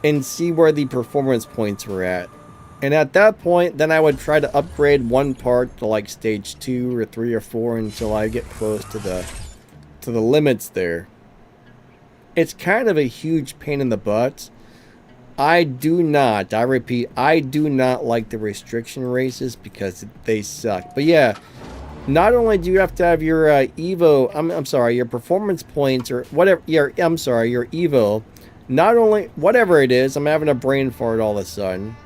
and see where the performance points were at. And at that point, then I would try to upgrade one part to like stage 2 or 3 or 4 until I get close to the limits there. It's kind of a huge pain in the butt. I repeat, I do not like the restriction races because they suck. But yeah, not only do you have to have your your performance points or whatever, your Evo. Not only, whatever it is, I'm having a brain fart all of a sudden.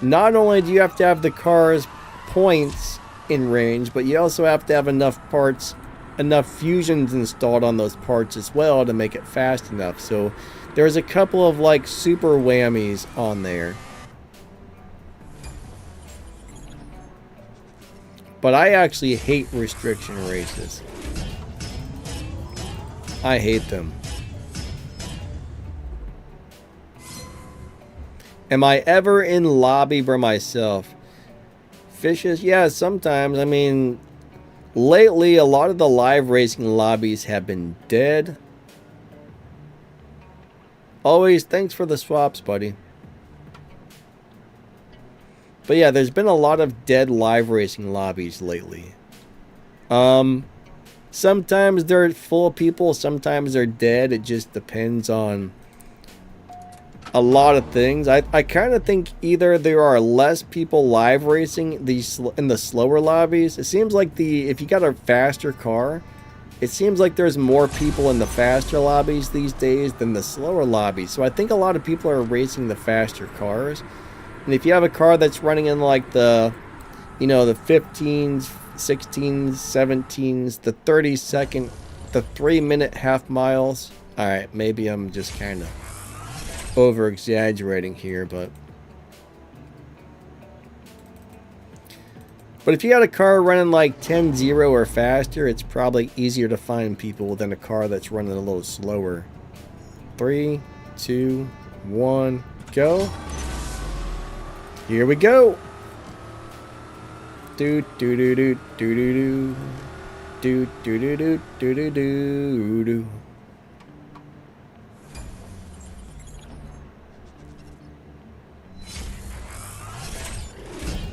Not only do you have to have the car's points in range, but you also have to have enough parts, enough fusions installed on those parts as well to make it fast enough. So there's a couple of like super whammies on there. But I actually hate restriction races. I hate them. Am I ever in lobby by myself? Fishes? Yeah, sometimes. I mean, lately a lot of the live racing lobbies have been dead. Always thanks for the swaps, buddy. But yeah, there's been a lot of dead live racing lobbies lately. Sometimes they're full of people, sometimes they're dead. It just depends on a lot of things. I kind of think either there are less people live racing in the slower lobbies. It seems like if you got a faster car, it seems like there's more people in the faster lobbies these days than the slower lobbies. So I think a lot of people are racing the faster cars. And if you have a car that's running in like the 15s, 16s, 17s, the 30-second, the 3-minute half miles. All right, maybe I'm just kind of over exaggerating here, but if you got a car running like 10-0 or faster, it's probably easier to find people than a car that's running a little slower. 3, 2, 1, go. Here we go. Do do do do do do do do do do do do do do.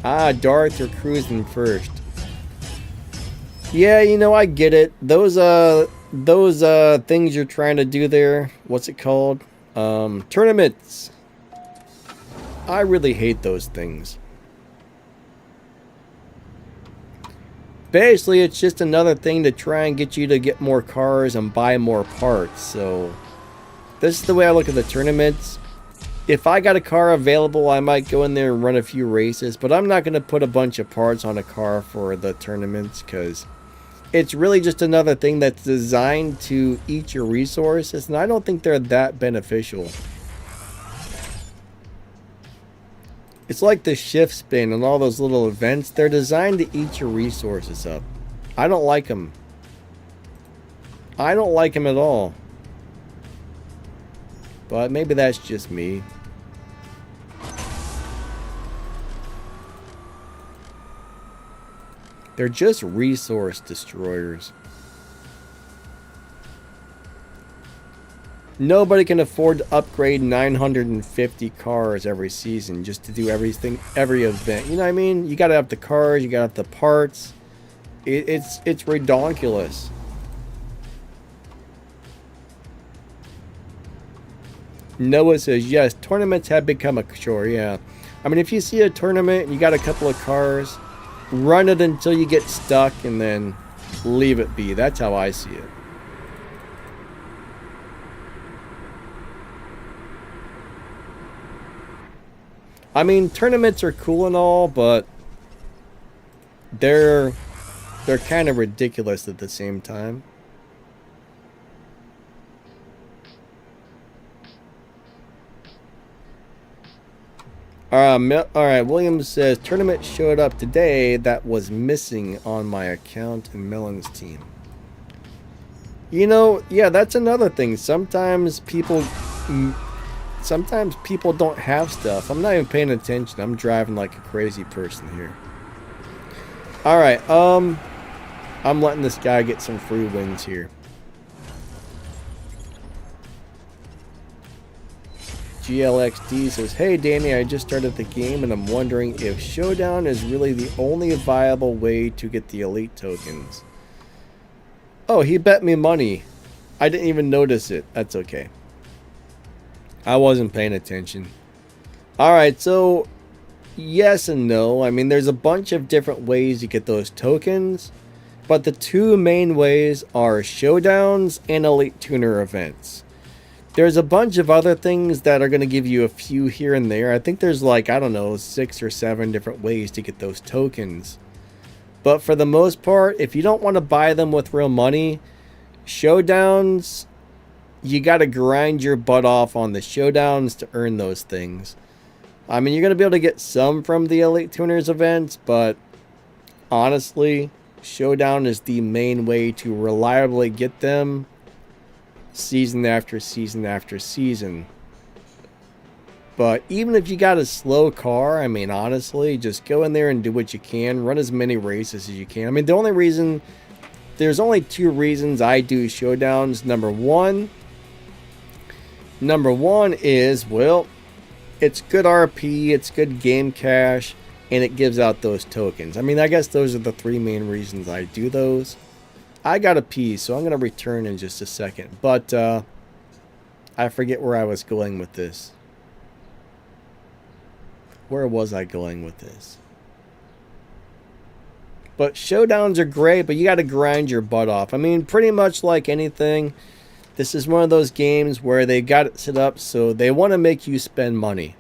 Ah, Darth, you're cruising first. Yeah, I get it. Those things you're trying to do there, what's it called? Tournaments. I really hate those things. Basically, it's just another thing to try and get you to get more cars and buy more parts. So, this is the way I look at the tournaments. If I got a car available, I might go in there and run a few races, but I'm not going to put a bunch of parts on a car for the tournaments because it's really just another thing that's designed to eat your resources, and I don't think they're that beneficial. It's like the shift spin and all those little events. They're designed to eat your resources up. I don't like them. I don't like them at all. But maybe that's just me. They're just resource destroyers. Nobody can afford to upgrade 950 cars every season just to do everything, every event. You know what I mean? You gotta have the cars, you gotta have the parts. It's redonkulous. Noah says, yes, tournaments have become a chore, yeah. I mean, if you see a tournament and you got a couple of cars, run it until you get stuck and then leave it be. That's how I see it. I mean, tournaments are cool and all, but they're kind of ridiculous at the same time. Alright, Williams says, tournament showed up today that was missing on my account and Melon's team. Yeah, that's another thing. Sometimes people don't have stuff. I'm not even paying attention. I'm driving like a crazy person here. Alright, I'm letting this guy get some free wins here. GLXD says, hey Danny, I just started the game and I'm wondering if Showdown is really the only viable way to get the elite tokens. Oh, he bet me money. I didn't even notice it. That's okay. I wasn't paying attention. Alright, so yes and no. I mean, there's a bunch of different ways to get those tokens, but the two main ways are showdowns and elite tuner events. There's a bunch of other things that are going to give you a few here and there. I think there's like, I don't know, 6 or 7 different ways to get those tokens. But for the most part, if you don't want to buy them with real money, showdowns, you got to grind your butt off on the showdowns to earn those things. I mean, you're going to be able to get some from the Elite Tuners events, but honestly, showdown is the main way to reliably get them season after season after season. But even if you got a slow car, I mean, honestly, just go in there and do what you can. Run as many races as you can. I mean, there's only 2 reasons I do showdowns. Number 1, Number one is, well, it's good RP, it's good game cache, and it gives out those tokens. I mean, I guess those are the three main reasons I do those. I got a pee, so I'm going to return in just a second. But I forget where I was going with this. Where was I going with this? But showdowns are great, but you got to grind your butt off. I mean, pretty much like anything, this is one of those games where they got it set up so they want to make you spend money,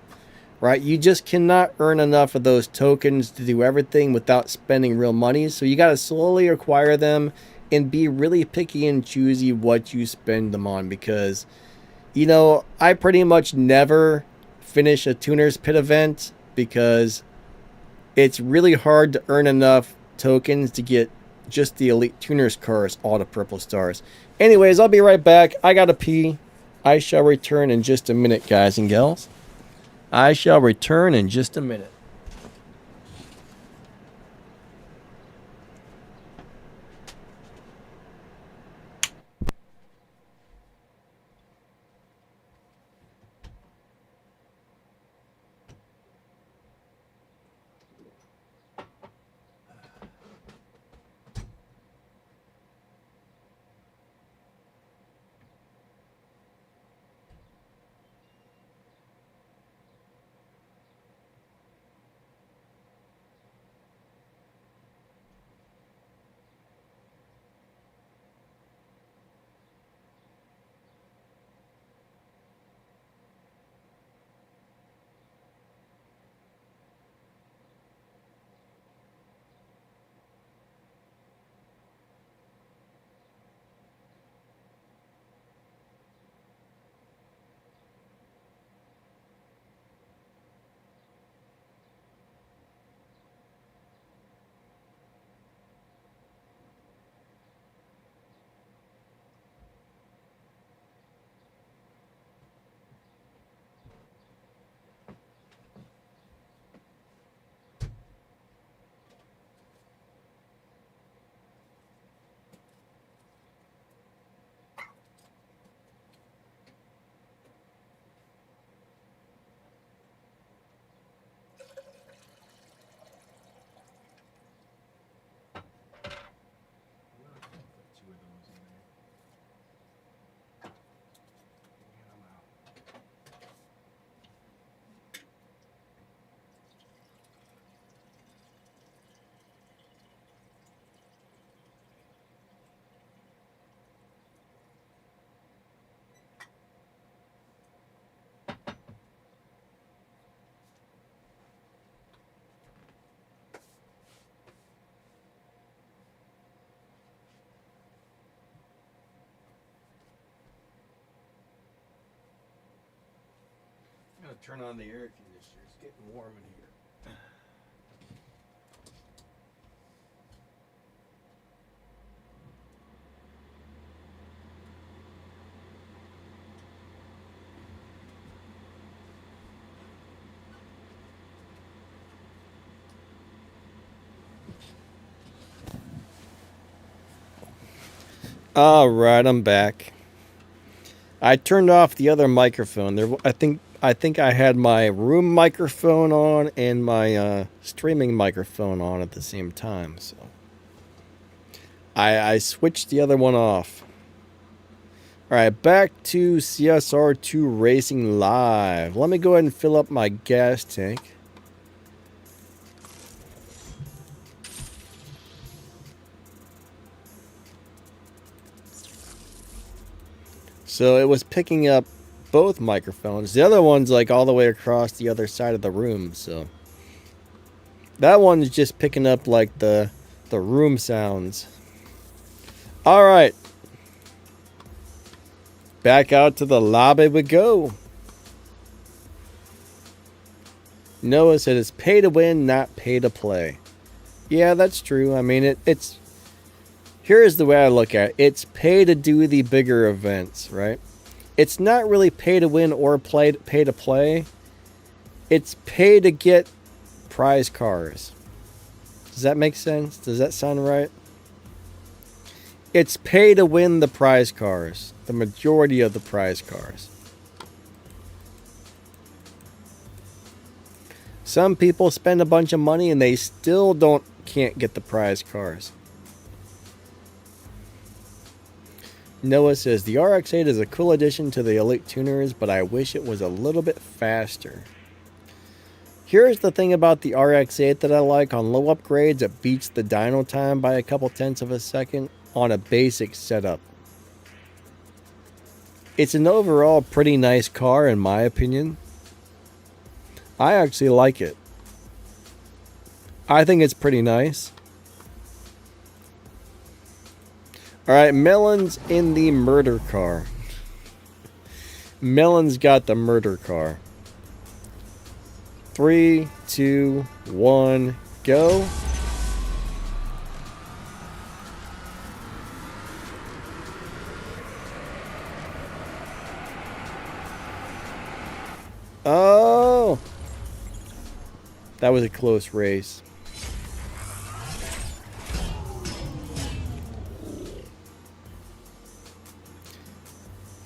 right? You just cannot earn enough of those tokens to do everything without spending real money. So you got to slowly acquire them and be really picky and choosy what you spend them on, because, you know, I pretty much never finish a Tuner's Pit event because it's really hard to earn enough tokens to get just the elite tuners cars all the purple stars. Anyways, I'll be right back. I gotta pee. I shall return in just a minute, guys and gals. I shall return in just a minute. I'm gonna turn on the air conditioner. It's getting warm in here. All right, I'm back. I turned off the other microphone. I think I had my room microphone on and my streaming microphone on at the same time. So I switched the other one off. All right, back to CSR2 Racing Live. Let me go ahead and fill up my gas tank. So it was picking up both microphones. The other one's like all the way across the other side of the room, so that one's just picking up like the room sounds. All right. Back out to the lobby we go. Noah said it's pay to win, not pay to play. Yeah, that's true. I mean, it's... Here's the way I look at it. It's pay to do the bigger events, right? It's not really pay to win or pay to play. It's pay to get prize cars. Does that make sense? Does that sound right? It's pay to win the prize cars. The majority of the prize cars. Some people spend a bunch of money and they still can't get the prize cars. Noah says, the RX-8 is a cool addition to the Elite Tuners, but I wish it was a little bit faster. Here's the thing about the RX-8 that I like. On low upgrades, it beats the dyno time by a couple tenths of a second on a basic setup. It's an overall pretty nice car in my opinion. I actually like it. I think it's pretty nice. Alright, Melon's in the murder car. Melon's got the murder car. 3, 2, 1, go. Oh! That was a close race.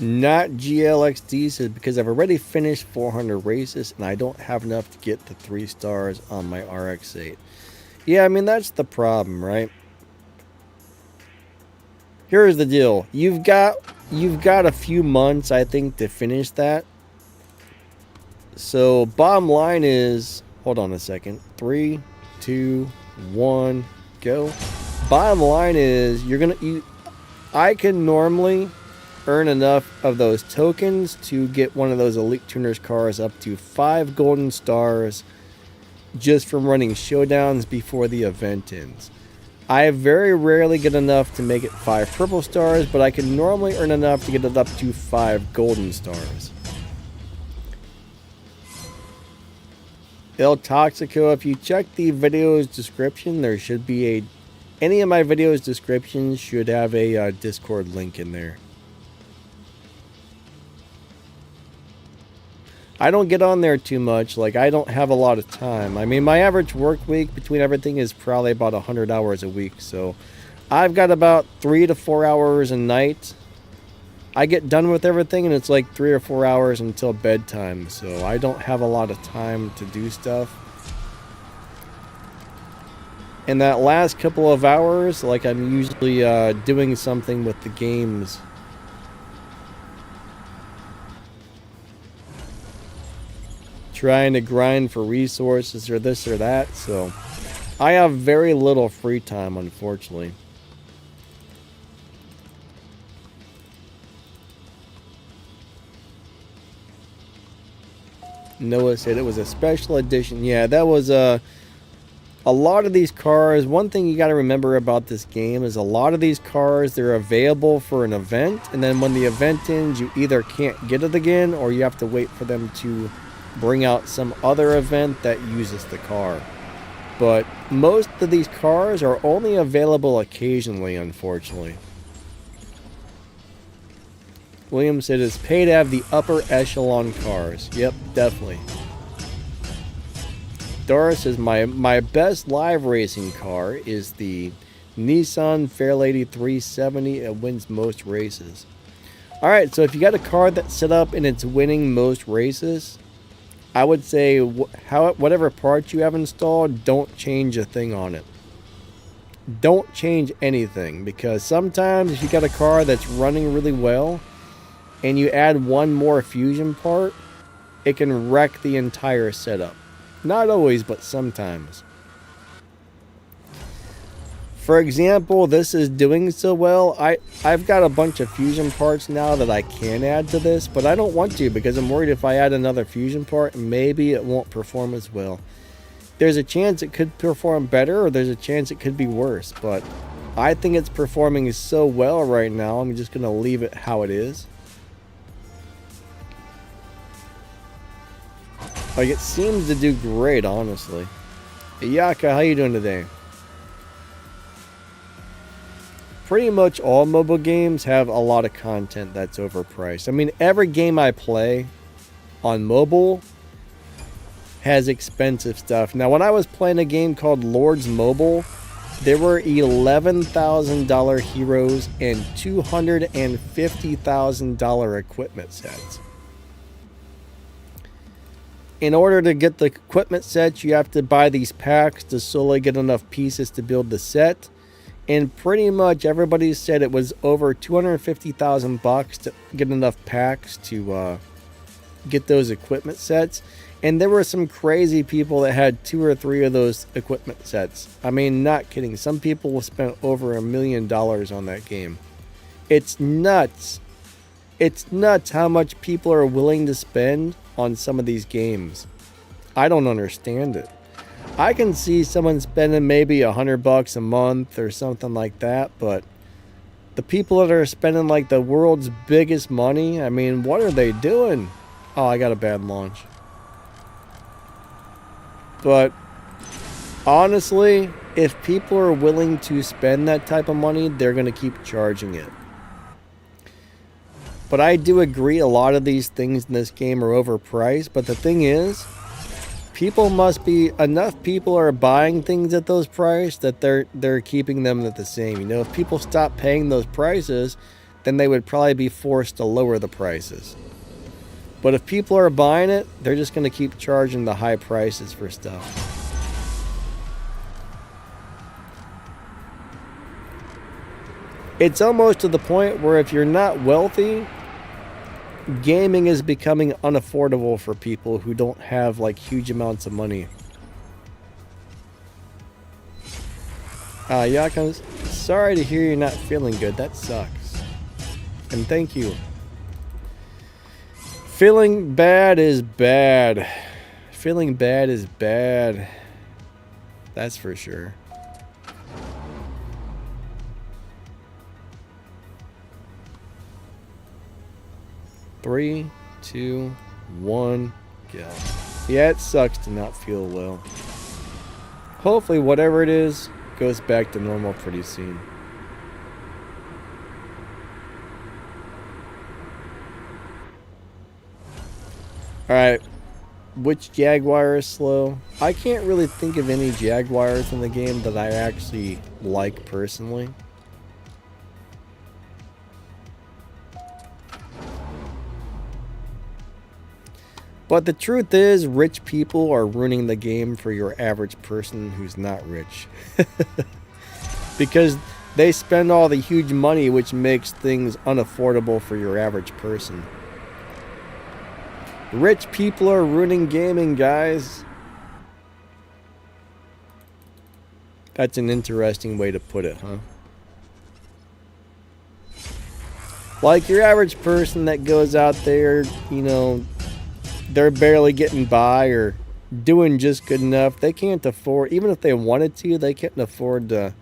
Not GLXD says, because I've already finished 400 races and I don't have enough to get to 3 stars on my RX-8. Yeah, I mean, that's the problem, right? Here's the deal. You've got a few months, I think, to finish that. So, bottom line is, hold on a second. 3, 2, 1, go. Bottom line is, I can normally earn enough of those tokens to get one of those Elite Tuners cars up to 5 golden stars just from running showdowns before the event ends. I very rarely get enough to make it 5 purple stars, but I can normally earn enough to get it up to 5 golden stars. El Toxico, if you check the video's description, there should be any of my video's descriptions should have a Discord link in there. I don't get on there too much. Like, I don't have a lot of time. I mean, my average work week between everything is probably about 100 hours a week. So I've got about 3 to 4 hours a night. I get done with everything and it's like 3 or 4 hours until bedtime. So I don't have a lot of time to do stuff. In that last couple of hours, like, I'm usually doing something with the games. Trying to grind for resources or this or that, so I have very little free time, unfortunately. Noah said it was a special edition. Yeah, that was a lot of these cars. One thing you got to remember about this game is a lot of these cars, they're available for an event, and then when the event ends, you either can't get it again or you have to wait for them to bring out some other event that uses the car. But most of these cars are only available occasionally, unfortunately. William said it's paid to have the upper echelon cars. Yep, definitely. Doris says my best live racing car is the Nissan Fairlady 370. It wins most races. Alright, so if you got a car that's set up and it's winning most races, I would say whatever parts you have installed, don't change a thing on it. Don't change anything, because sometimes if you got a car that's running really well and you add one more fusion part, it can wreck the entire setup. Not always, but sometimes. For example, this is doing so well. I've got a bunch of fusion parts now that I can add to this, but I don't want to because I'm worried if I add another fusion part, maybe it won't perform as well. There's a chance it could perform better, or there's a chance it could be worse, but I think it's performing so well right now, I'm just going to leave it how it is. Like, it seems to do great, honestly. Yaka, how you doing today? Pretty much all mobile games have a lot of content that's overpriced. I mean, every game I play on mobile has expensive stuff. Now, when I was playing a game called Lords Mobile, there were $11,000 heroes and $250,000 equipment sets. in order to get the equipment sets, you have to buy these packs to slowly get enough pieces to build the set. And pretty much everybody said it was over $250,000 to get enough packs to get those equipment sets. And there were some crazy people that had 2 or 3 of those equipment sets. I mean, not kidding. Some people spent over $1 million on that game. It's nuts. It's nuts how much people are willing to spend on some of these games. I don't understand it. I can see someone spending maybe $100 a month or something like that, but the people that are spending like the world's biggest money, I mean, what are they doing? Oh, I got a bad launch. But honestly, if people are willing to spend that type of money, they're going to keep charging it. But I do agree a lot of these things in this game are overpriced. But the thing is, enough people are buying things at those prices that they're keeping them at the same. You know, if people stop paying those prices, then they would probably be forced to lower the prices. But if people are buying it, they're just going to keep charging the high prices for stuff. It's almost to the point where if you're not wealthy, gaming is becoming unaffordable for people who don't have like huge amounts of money. Yakos, sorry to hear you're not feeling good. That sucks. And thank you. Feeling bad is bad. Feeling bad is bad. That's for sure. Three, 2, 1, go. Yeah, it sucks to not feel well. Hopefully, whatever it is, goes back to normal pretty soon. Alright, which Jaguar is slow? I can't really think of any Jaguars in the game that I actually like personally. But the truth is, rich people are ruining the game for your average person who's not rich. Because they spend all the huge money, which makes things unaffordable for your average person. Rich people are ruining gaming, guys. That's an interesting way to put it, huh? Like your average person that goes out there, you know, they're barely getting by or doing just good enough. They can't afford, even if they wanted to, they can't afford to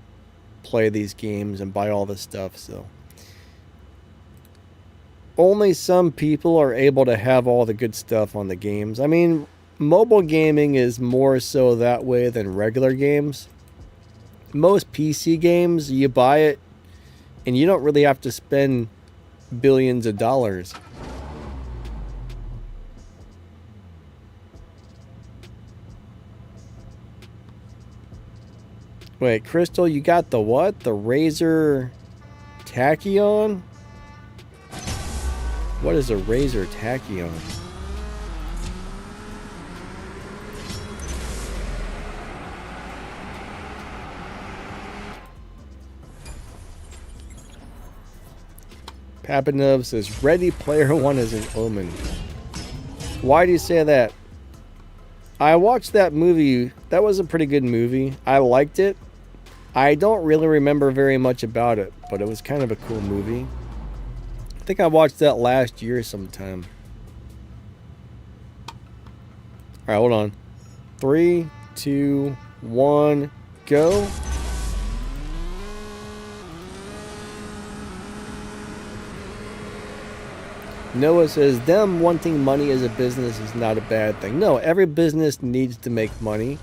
play these games and buy all this stuff, so. Only some people are able to have all the good stuff on the games. I mean, mobile gaming is more so that way than regular games. Most PC games, you buy it and you don't really have to spend billions of dollars. Wait, Crystal, you got the what? The Razer Tachyon? What is a Razer Tachyon? Papanov says, Ready Player One is an omen. Why do you say that? I watched that movie. That was a pretty good movie. I liked it. I don't really remember very much about it, but it was kind of a cool movie. I think I watched that last year sometime. Alright, hold on. 3, 2, 1, go. Noah says, them wanting money as a business is not a bad thing. No, every business needs to make money.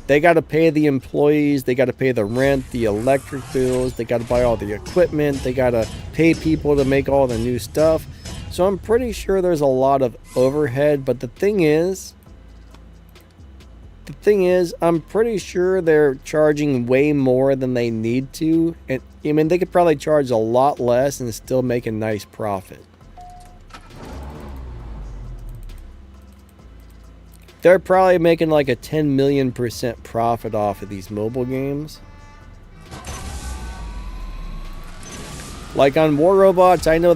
They got to pay the employees, they got to pay the rent, the electric bills, they got to buy all the equipment, they got to pay people to make all the new stuff. So I'm pretty sure there's a lot of overhead, but the thing is, I'm pretty sure they're charging way more than they need to. And I mean, they could probably charge a lot less and still make a nice profit. They're probably making like a 10 million% profit off of these mobile games. Like on War Robots, I know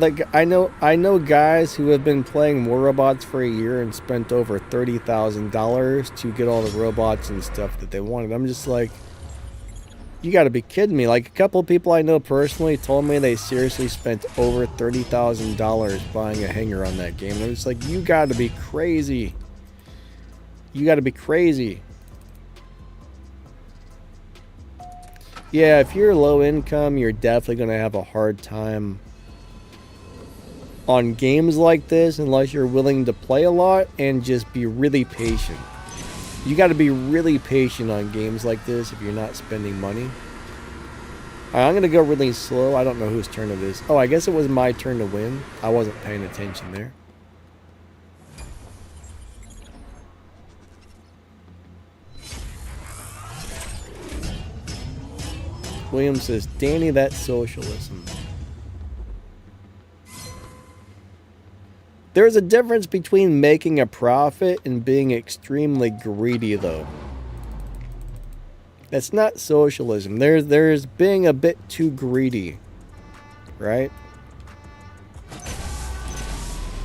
guys who have been playing War Robots for a year and spent over $30,000 to get all the robots and stuff that they wanted. I'm just like, you got to be kidding me. Like a couple of people I know personally told me they seriously spent over $30,000 buying a hanger on that game. And I'm just like, you got to be crazy. You got to be crazy. Yeah, if you're low income, you're definitely going to have a hard time on games like this unless you're willing to play a lot and just be really patient. You got to be really patient on games like this if you're not spending money. Alright, I'm going to go really slow. I don't know whose turn it is. Oh, I guess it was my turn to win. I wasn't paying attention there. William says, Danny, that's socialism. There's a difference between making a profit and being extremely greedy, though. That's not socialism. There's being a bit too greedy, right?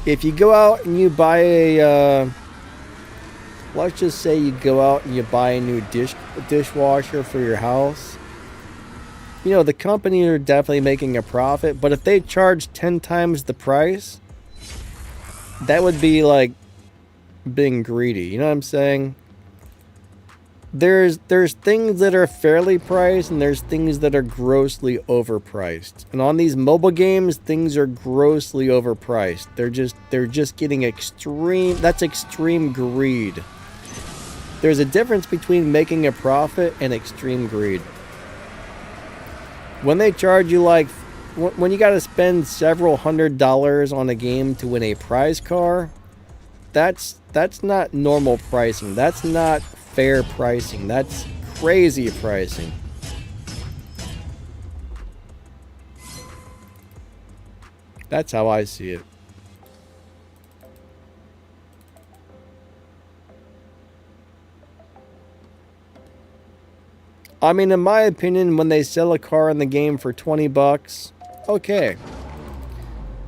If you go out and you buy a, let's just say you go out and you buy a new dishwasher for your house. You know, the company are definitely making a profit, but if they charge 10 times the price, that would be like being greedy. You know what I'm saying? There's things that are fairly priced and there's things that are grossly overpriced. And on these mobile games, things are grossly overpriced. They're just getting extreme. That's extreme greed. There's a difference between making a profit and extreme greed. When they charge you like, when you got to spend several $100s on a game to win a prize car, that's not normal pricing. That's not fair pricing. That's crazy pricing. That's how I see it. I mean, in my opinion, when they sell a car in the game for 20 bucks, okay.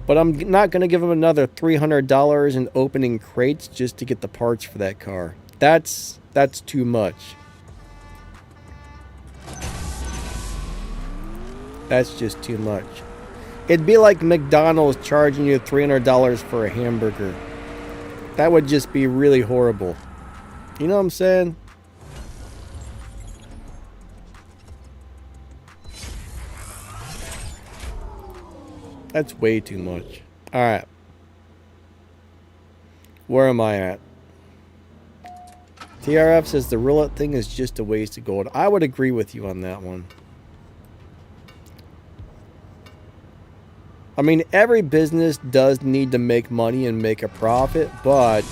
But I'm not going to give them another $300 in opening crates just to get the parts for that car. That's too much. That's just too much. It'd be like McDonald's charging you $300 for a hamburger. That would just be really horrible. You know what I'm saying? That's way too much. Alright. Where am I at? TRF says the roulette thing is just a waste of gold. I would agree with you on that one. I mean, every business does need to make money and make a profit, but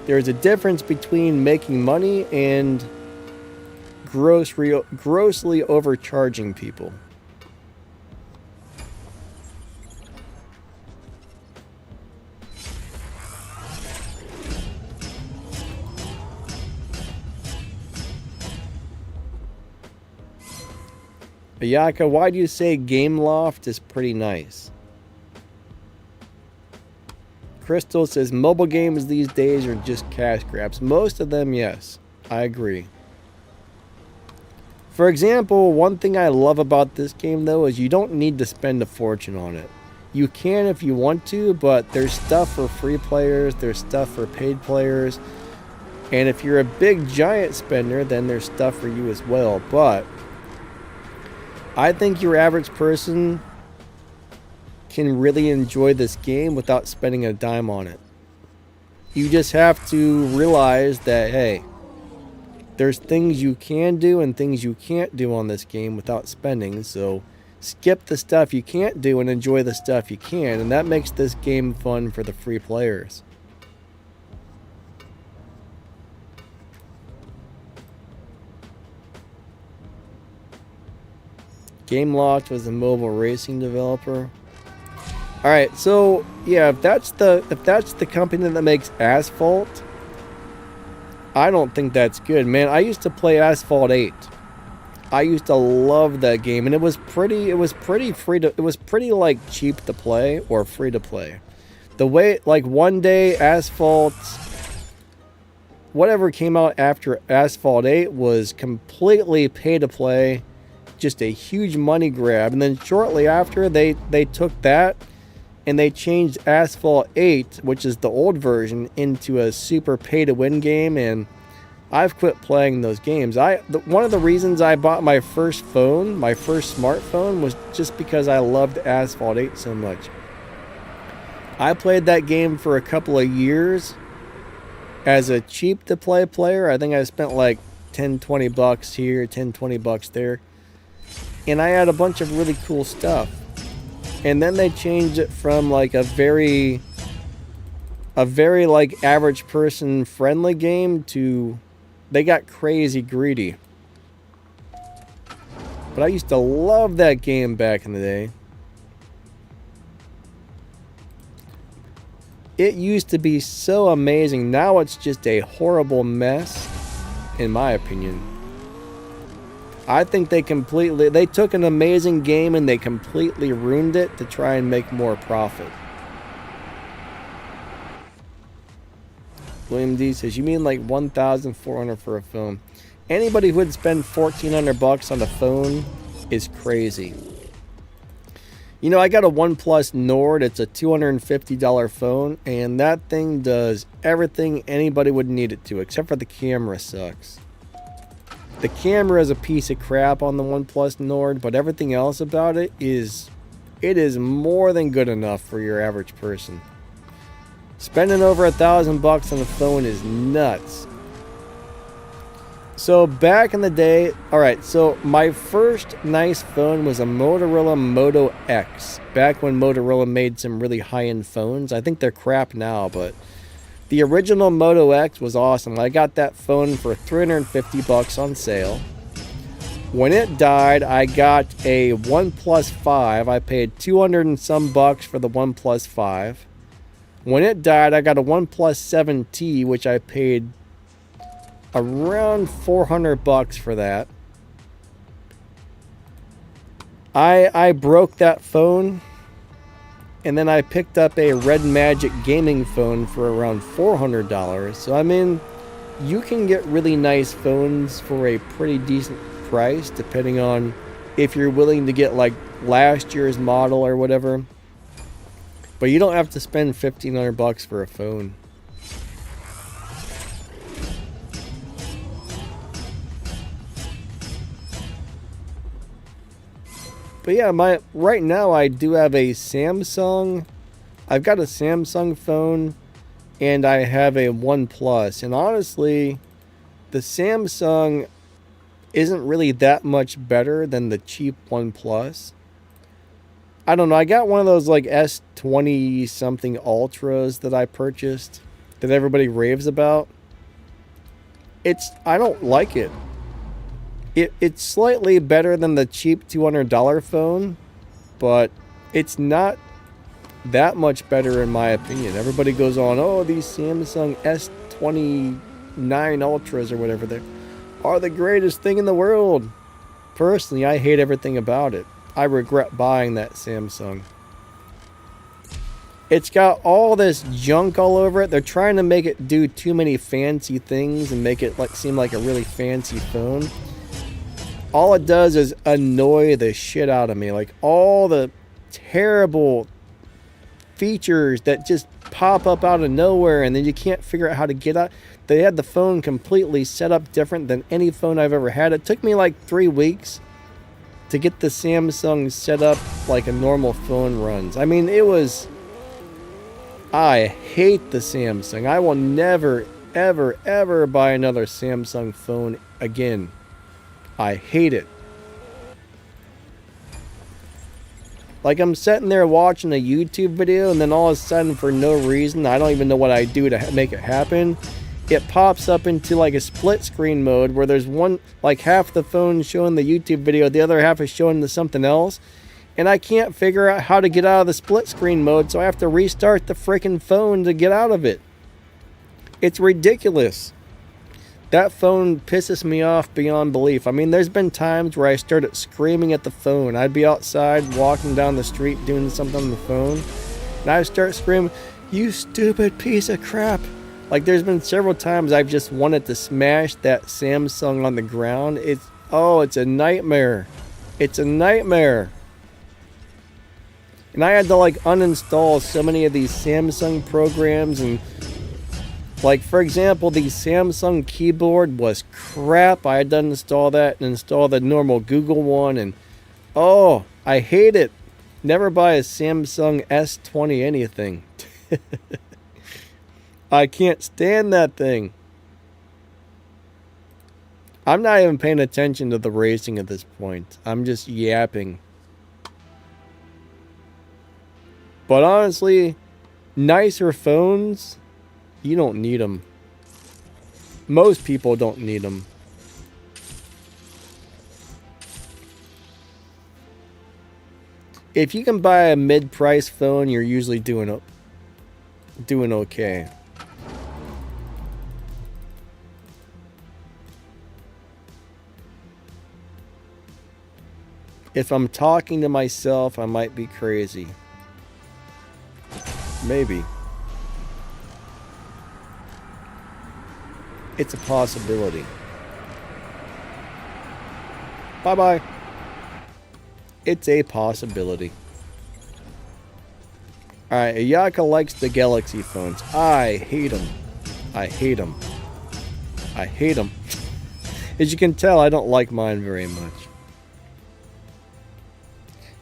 there's a difference between making money and grossly overcharging people. Ayaka, why do you say Gameloft is pretty nice? Crystal says mobile games these days are just cash grabs. Most of them, yes. I agree. For example, one thing I love about this game, though, is you don't need to spend a fortune on it. You can if you want to, but there's stuff for free players, there's stuff for paid players, and if you're a big giant spender, then there's stuff for you as well. But I think your average person can really enjoy this game without spending a dime on it. You just have to realize that, hey, there's things you can do and things you can't do on this game without spending, so skip the stuff you can't do and enjoy the stuff you can, and that makes this game fun for the free players. Gameloft was a mobile racing developer. All right, so yeah, if that's the company that makes Asphalt, I don't think that's good, man. I used to play Asphalt 8. I used to love that game, and it was pretty like cheap to play or free to play. The way, like, one day Asphalt, whatever came out after Asphalt 8 was completely pay to play, just a huge money grab, and then shortly after they took that and they changed Asphalt 8, which is the old version, into a super pay-to-win game, and I've quit playing those games. One of the reasons I bought my first phone, my first smartphone, was just because I loved Asphalt 8 so much. I played that game for a couple of years as a cheap-to-play player. I think I spent like $10-20 here, $10-20 there, and I had a bunch of really cool stuff. And then they changed it from like a very like average person friendly game to, they got crazy greedy. But I used to love that game back in the day. It used to be so amazing. Now it's just a horrible mess, in my opinion. I think they took an amazing game and they completely ruined it to try and make more profit. William D says, you mean like $1,400 for a phone? Anybody who would spend $1,400 on a phone is crazy. You know, I got a OnePlus Nord. It's a $250 phone, and that thing does everything anybody would need it to, except for the camera sucks. The camera is a piece of crap on the OnePlus Nord, but everything else about it is more than good enough for your average person. Spending over $1,000 on a phone is nuts. So back in the day, alright, so my first nice phone was a Motorola Moto X. Back when Motorola made some really high-end phones. I think they're crap now, but the original Moto X was awesome. I got that phone for $350 on sale. When it died, I got a OnePlus 5. I paid 200 and some bucks for the OnePlus 5. When it died, I got a OnePlus 7T, which I paid around $400 for that. I broke that phone, and then I picked up a Red Magic gaming phone for around $400. So I mean, you can get really nice phones for a pretty decent price, depending on if you're willing to get like last year's model or whatever. But you don't have to spend $1,500 for a phone. But yeah, right now I do have a Samsung. I've got a Samsung phone, and I have a OnePlus. And honestly, the Samsung isn't really that much better than the cheap OnePlus. I don't know. I got one of those like S20 something Ultras that I purchased that everybody raves about. I don't like it. It's slightly better than the cheap $200 phone, but it's not that much better in my opinion. Everybody goes on, oh, these Samsung S29 Ultras or whatever they are the greatest thing in the world. Personally, I hate everything about it. I regret buying that Samsung. It's got all this junk all over it. They're trying to make it do too many fancy things and make it seem like a really fancy phone. All it does is annoy the shit out of me. Like all the terrible features that just pop up out of nowhere and then you can't figure out how to get out. They had the phone completely set up different than any phone I've ever had. It took me like 3 weeks to get the Samsung set up like a normal phone runs. I mean, I hate the Samsung. I will never, ever, ever buy another Samsung phone again. I hate it. Like I'm sitting there watching a YouTube video and then all of a sudden for no reason, I don't even know what I do to make it happen, it pops up into like a split screen mode where there's one, like half the phone showing the YouTube video, the other half is showing the something else. and I can't figure out how to get out of the split screen mode, so I have to restart the freaking phone to get out of it. It's ridiculous. That phone pisses me off beyond belief. I mean, there's been times where I started screaming at the phone. I'd be outside walking down the street doing something on the phone, and I'd start screaming, "You stupid piece of crap." Like, there's been several times I've just wanted to smash that Samsung on the ground. It's a nightmare. It's a nightmare. And I had to like uninstall so many of these Samsung programs, and like, for example, the Samsung keyboard was crap. I had to uninstall that and install the normal Google one, and oh, I hate it. Never buy a Samsung S20 anything. I can't stand that thing. I'm not even paying attention to the racing at this point. I'm just yapping. But honestly, nicer phones, you don't need them. Most people don't need them. If you can buy a mid-price phone, you're usually doing okay. If I'm talking to myself, I might be crazy. Maybe. It's a possibility. Bye-bye. It's a possibility. Alright, Ayaka likes the Galaxy phones. I hate them. I hate them. I hate them. As you can tell, I don't like mine very much.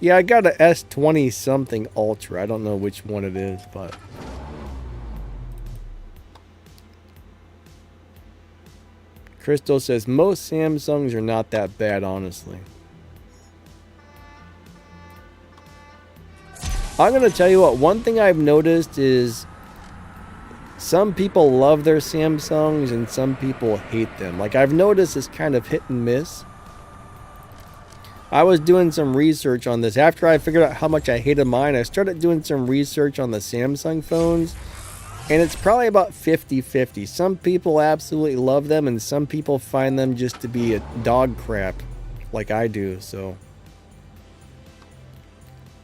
Yeah, I got a S20 something Ultra. I don't know which one it is, but... Crystal says, most Samsungs are not that bad, honestly. I'm going to tell you what, one thing I've noticed is some people love their Samsungs and some people hate them. Like, I've noticed it's kind of hit and miss. I was doing some research on this. After I figured out how much I hated mine, I started doing some research on the Samsung phones. And it's probably about 50-50. Some people absolutely love them, and some people find them just to be a dog crap, like I do, so...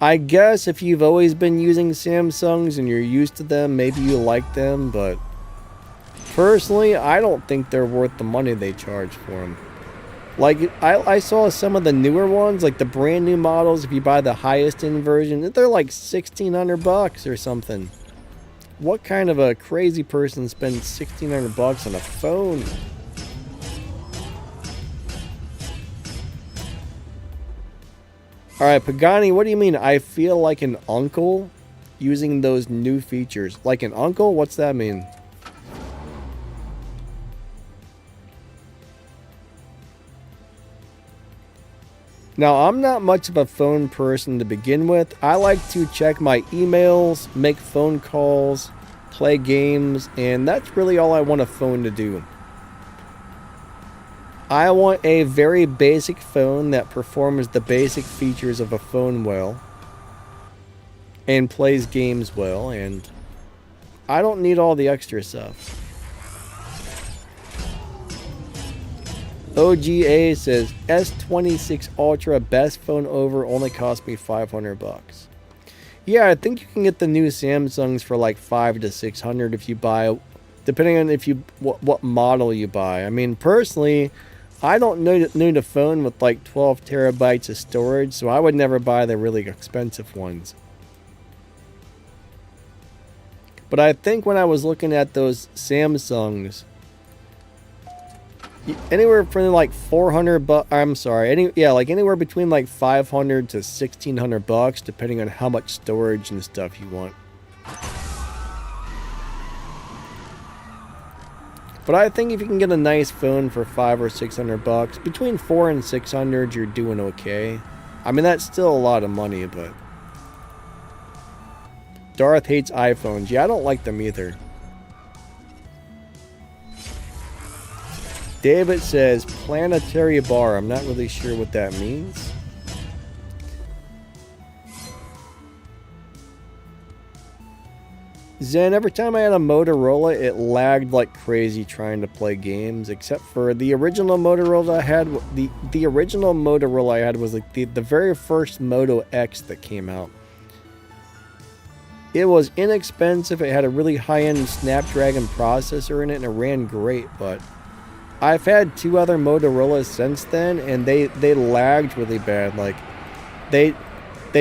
I guess if you've always been using Samsungs and you're used to them, maybe you like them, but... Personally, I don't think they're worth the money they charge for them. Like, I saw some of the newer ones, like the brand new models, if you buy the highest end version, they're like $1,600 or something. What kind of a crazy person spends $1,600 on a phone? Alright, Pagani, what do you mean? I feel like an uncle using those new features. Like an uncle? What's that mean? Now, I'm not much of a phone person to begin with. I like to check my emails, make phone calls, play games, and that's really all I want a phone to do. I want a very basic phone that performs the basic features of a phone well and plays games well, and I don't need all the extra stuff. OGA says S26 Ultra best phone over, only cost me $500. Yeah, I think you can get the new Samsungs for like $500 to $600 if you buy, depending on if you what model you buy. I mean, personally, I don't need a phone with like 12 terabytes of storage, so I would never buy the really expensive ones. But I think when I was looking at those Samsungs, anywhere from like $400, I'm sorry, like anywhere between like $500 to $1,600, depending on how much storage and stuff you want. But I think if you can get a nice phone for $500 or $600, between $400 and $600, you're doing okay. I mean, that's still a lot of money, but Darth hates iPhones. Yeah, I don't like them either. David says planetary bar. I'm not really sure what that means. Zen, every time I had a Motorola, it lagged like crazy trying to play games, except for the original Motorola I had. The original Motorola I had was like the very first Moto X that came out. It was inexpensive, it had a really high-end Snapdragon processor in it, and it ran great, but I've had 2 other Motorola's since then, and they lagged really bad. Like, they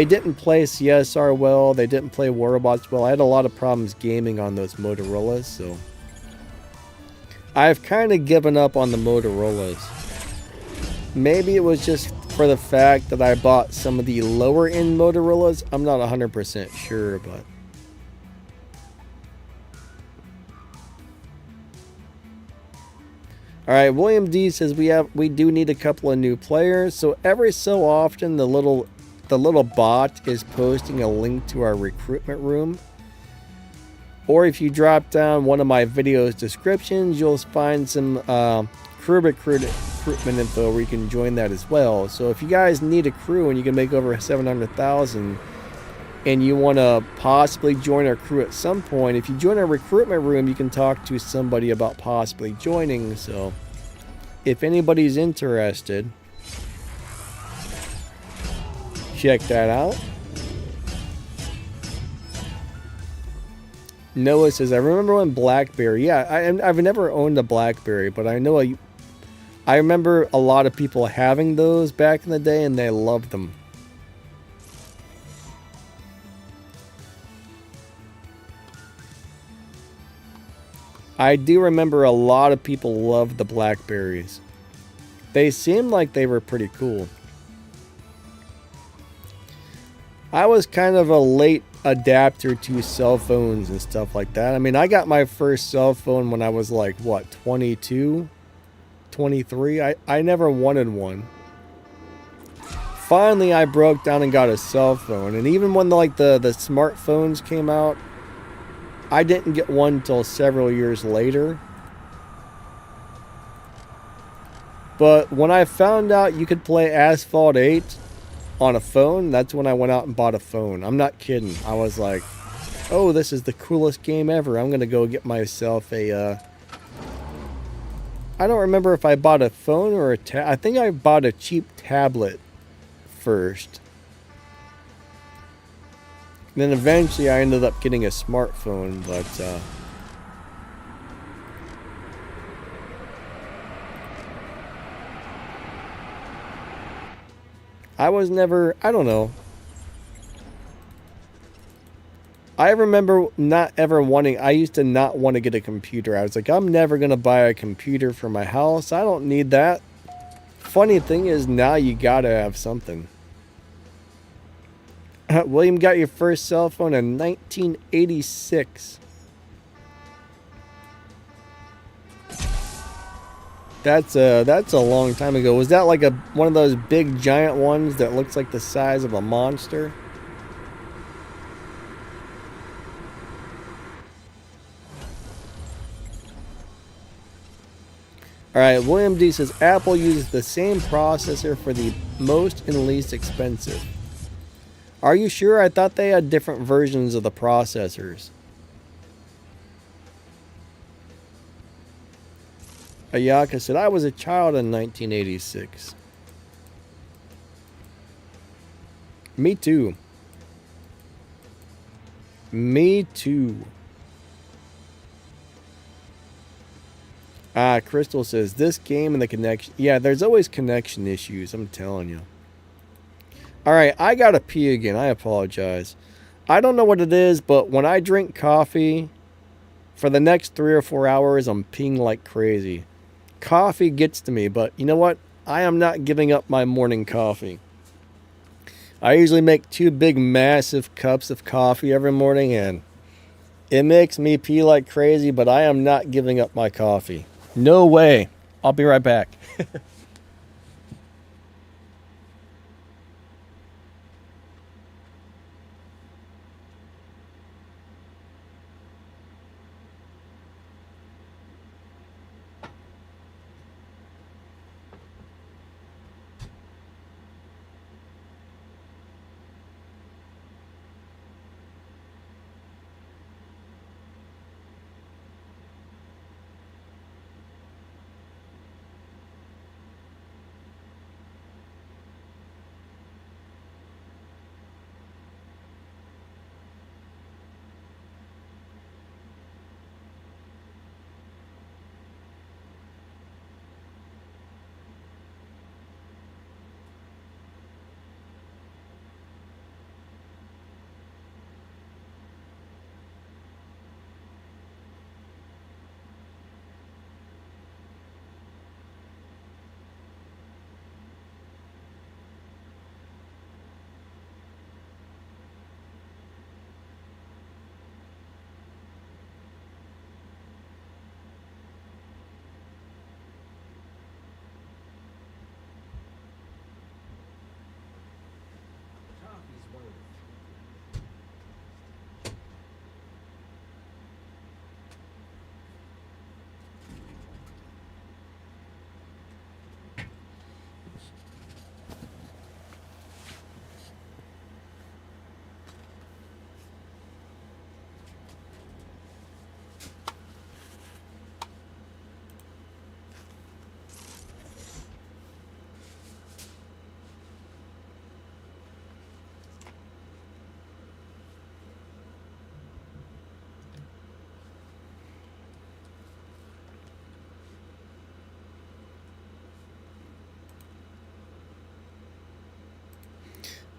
didn't play CSR well, they didn't play War Robots well. I had a lot of problems gaming on those Motorola's, so I've kind of given up on the Motorola's. Maybe it was just for the fact that I bought some of the lower end Motorola's. I'm not 100% sure, but alright, William D says we do need a couple of new players. So every so often the little bot is posting a link to our recruitment room. Or if you drop down one of my video's descriptions, you'll find some crew recruitment info where you can join that as well. So if you guys need a crew and you can make over 700,000 and you want to possibly join our crew at some point, if you join our recruitment room, you can talk to somebody about possibly joining. So if anybody's interested, check that out. Noah says, I remember when BlackBerry, yeah, I've never owned a BlackBerry, but I remember a lot of people having those back in the day and they loved them. I do remember a lot of people loved the BlackBerries. They seemed like they were pretty cool. I was kind of a late adapter to cell phones and stuff like that. I mean, I got my first cell phone when I was like, what, 22, 23? I never wanted one. Finally, I broke down and got a cell phone. And even when the smartphones came out, I didn't get one until several years later. But when I found out you could play Asphalt 8 on a phone, that's when I went out and bought a phone. I'm not kidding. I was like, oh, this is the coolest game ever. I'm going to go get myself a... I don't remember if I bought a phone or a I think I bought a cheap tablet first. Then eventually I ended up getting a smartphone, but I was never, I don't know. I remember not ever wanting, I used to not want to get a computer. I was like, I'm never going to buy a computer for my house. I don't need that. Funny thing is, now you gotta have something. William got your first cell phone in 1986. That's a long time ago. Was that like one of those big giant ones that looks like the size of a monster? Alright, William D says Apple uses the same processor for the most and least expensive. Are you sure? I thought they had different versions of the processors. Ayaka said, I was a child in 1986. Me too. Me too. Crystal says, this game and the connection. Yeah, there's always connection issues, I'm telling you. Alright, I gotta pee again. I apologize. I don't know what it is, but when I drink coffee, for the next 3 or 4 hours, I'm peeing like crazy. Coffee gets to me, but you know what? I am not giving up my morning coffee. I usually make 2 big, massive cups of coffee every morning, and it makes me pee like crazy, but I am not giving up my coffee. No way. I'll be right back.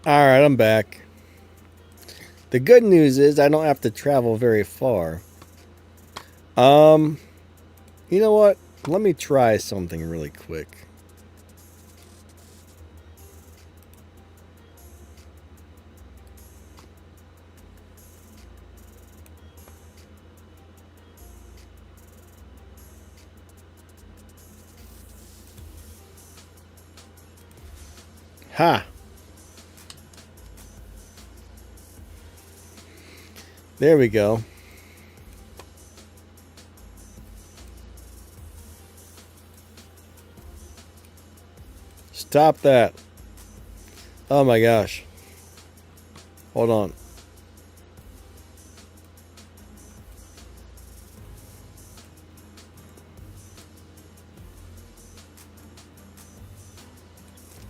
Alright, I'm back. The good news is I don't have to travel very far. You know what? Let me try something really quick. Ha! There we go. Stop that. Oh my gosh. Hold on.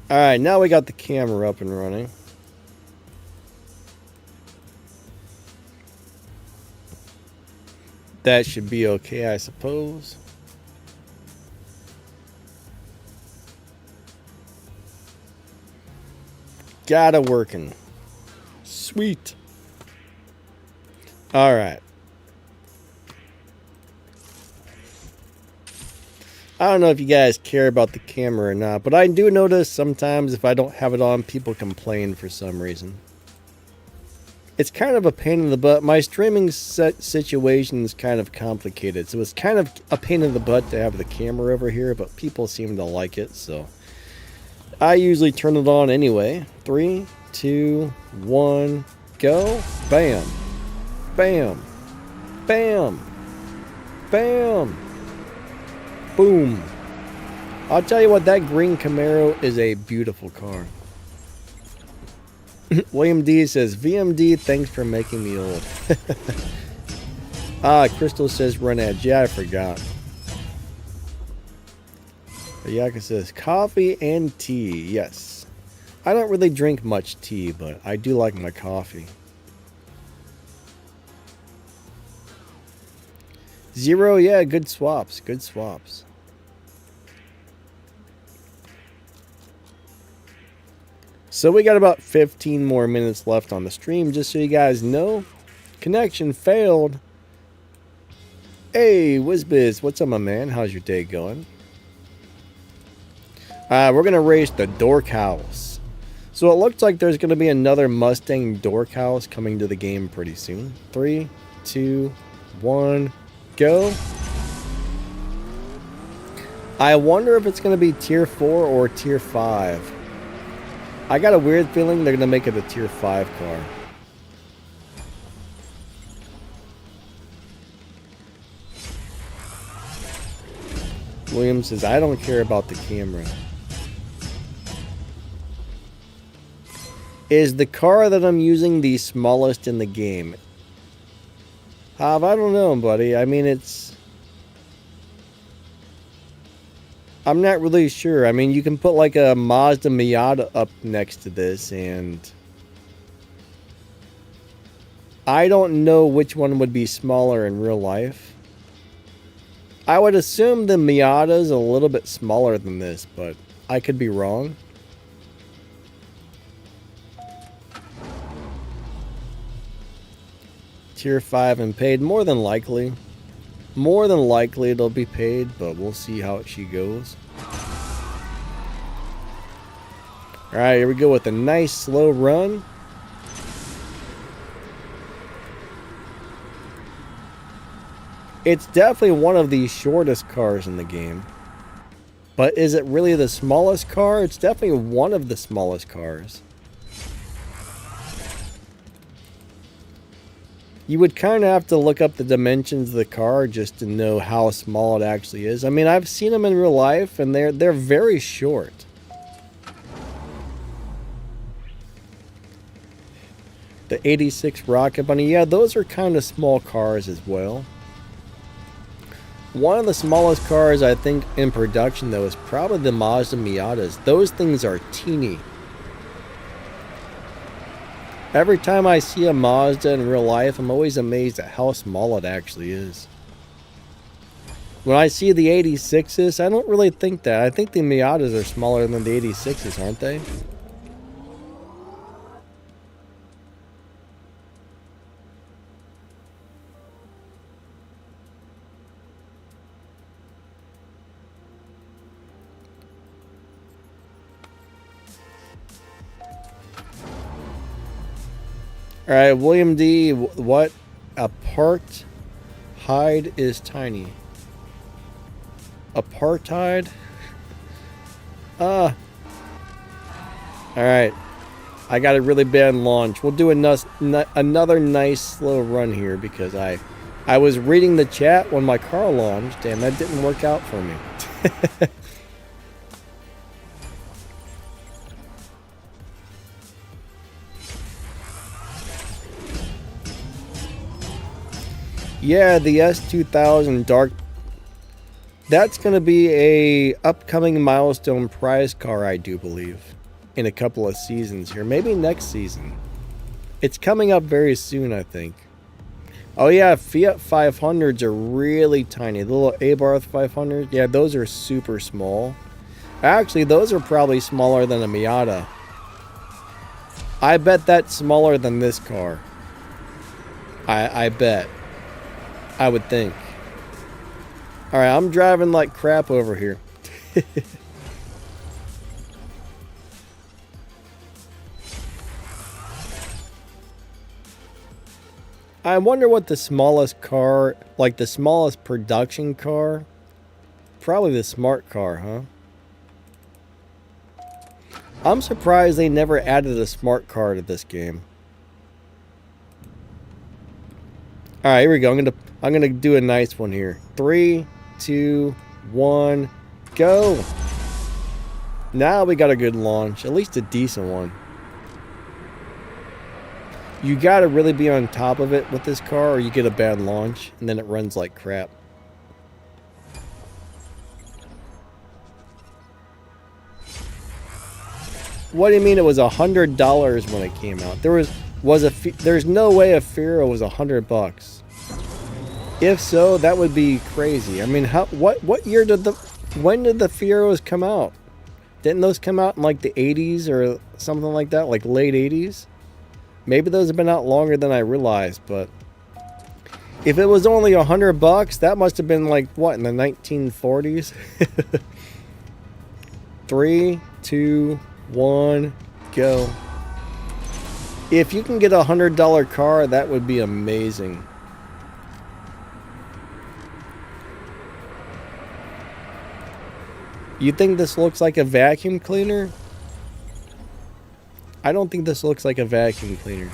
Alright, now we got the camera up and running. That should be okay, I suppose. Got it working. Sweet. Alright. I don't know if you guys care about the camera or not, but I do notice sometimes if I don't have it on, people complain for some reason. It's kind of a pain in the butt. My streaming situation is kind of complicated, so it's kind of a pain in the butt to have the camera over here, but people seem to like it, so I usually turn it on anyway. 3, 2, 1, go. Bam. Bam. Bam. Bam. Boom. I'll tell you what, that green Camaro is a beautiful car. William D says, VMD, thanks for making me old. Crystal says, run edge. Yeah, I forgot. Yaka says, coffee and tea. Yes. I don't really drink much tea, but I do like my coffee. Zero, yeah, good swaps. Good swaps. So we got about 15 more minutes left on the stream, just so you guys know. Connection failed. Hey, WizBiz, what's up, my man? How's your day going? We're going to race the Dork House. So it looks like there's going to be another Mustang Dork House coming to the game pretty soon. 3, 2, 1, go. I wonder if it's going to be tier 4 or tier 5. I got a weird feeling they're going to make it a tier 5 car. William says, I don't care about the camera. Is the car that I'm using the smallest in the game? I don't know, buddy. I mean, I'm not really sure. I mean, you can put like a Mazda Miata up next to this, and I don't know which one would be smaller in real life. I would assume the Miata is a little bit smaller than this, but I could be wrong. Tier 5 and paid, more than likely. More than likely it'll be paid, but we'll see how she goes. Alright, here we go with a nice slow run. It's definitely one of the shortest cars in the game. But is it really the smallest car? It's definitely one of the smallest cars. You would kind of have to look up the dimensions of the car just to know how small it actually is. I mean, I've seen them in real life, and they're very short. The 86 Rocket Bunny, yeah, those are kind of small cars as well. One of the smallest cars, I think, in production, though, is probably the Mazda Miatas. Those things are teeny. Every time I see a Mazda in real life, I'm always amazed at how small it actually is. When I see the 86s, I don't really think that. I think the Miatas are smaller than the 86s, aren't they? All right, William D. What? Apartheid is tiny. Apartheid? All right. I got a really bad launch. We'll do another nice slow run here because I was reading the chat when my car launched and that didn't work out for me. Yeah, the S2000 Dark. That's going to be a upcoming milestone prize car, I do believe, in a couple of seasons here. Maybe next season. It's coming up very soon, I think. Oh yeah, Fiat 500s are really tiny. The little Abarth 500, yeah, those are super small. Actually, those are probably smaller than a Miata. I bet that's smaller than this car. I bet. I would think. Alright, I'm driving like crap over here. I wonder what the smallest car, like the smallest production car, probably the smart car, huh? I'm surprised they never added a smart car to this game. All right, here we go. I'm gonna do a nice one here. 3, 2, 1, go! Now we got a good launch, at least a decent one. You gotta really be on top of it with this car or you get a bad launch and then it runs like crap. What do you mean it was $100 when it came out? There's no way a Firo was $100. If so, that would be crazy. I mean, what year when did the Firos come out? Didn't those come out in like the 80s or something like that, like late 80s? Maybe those have been out longer than I realized, but if it was only $100, that must have been like what, in the 1940s? 3, 2, 1, go. If you can get a $100 car, that would be amazing. You think this looks like a vacuum cleaner? I don't think this looks like a vacuum cleaner.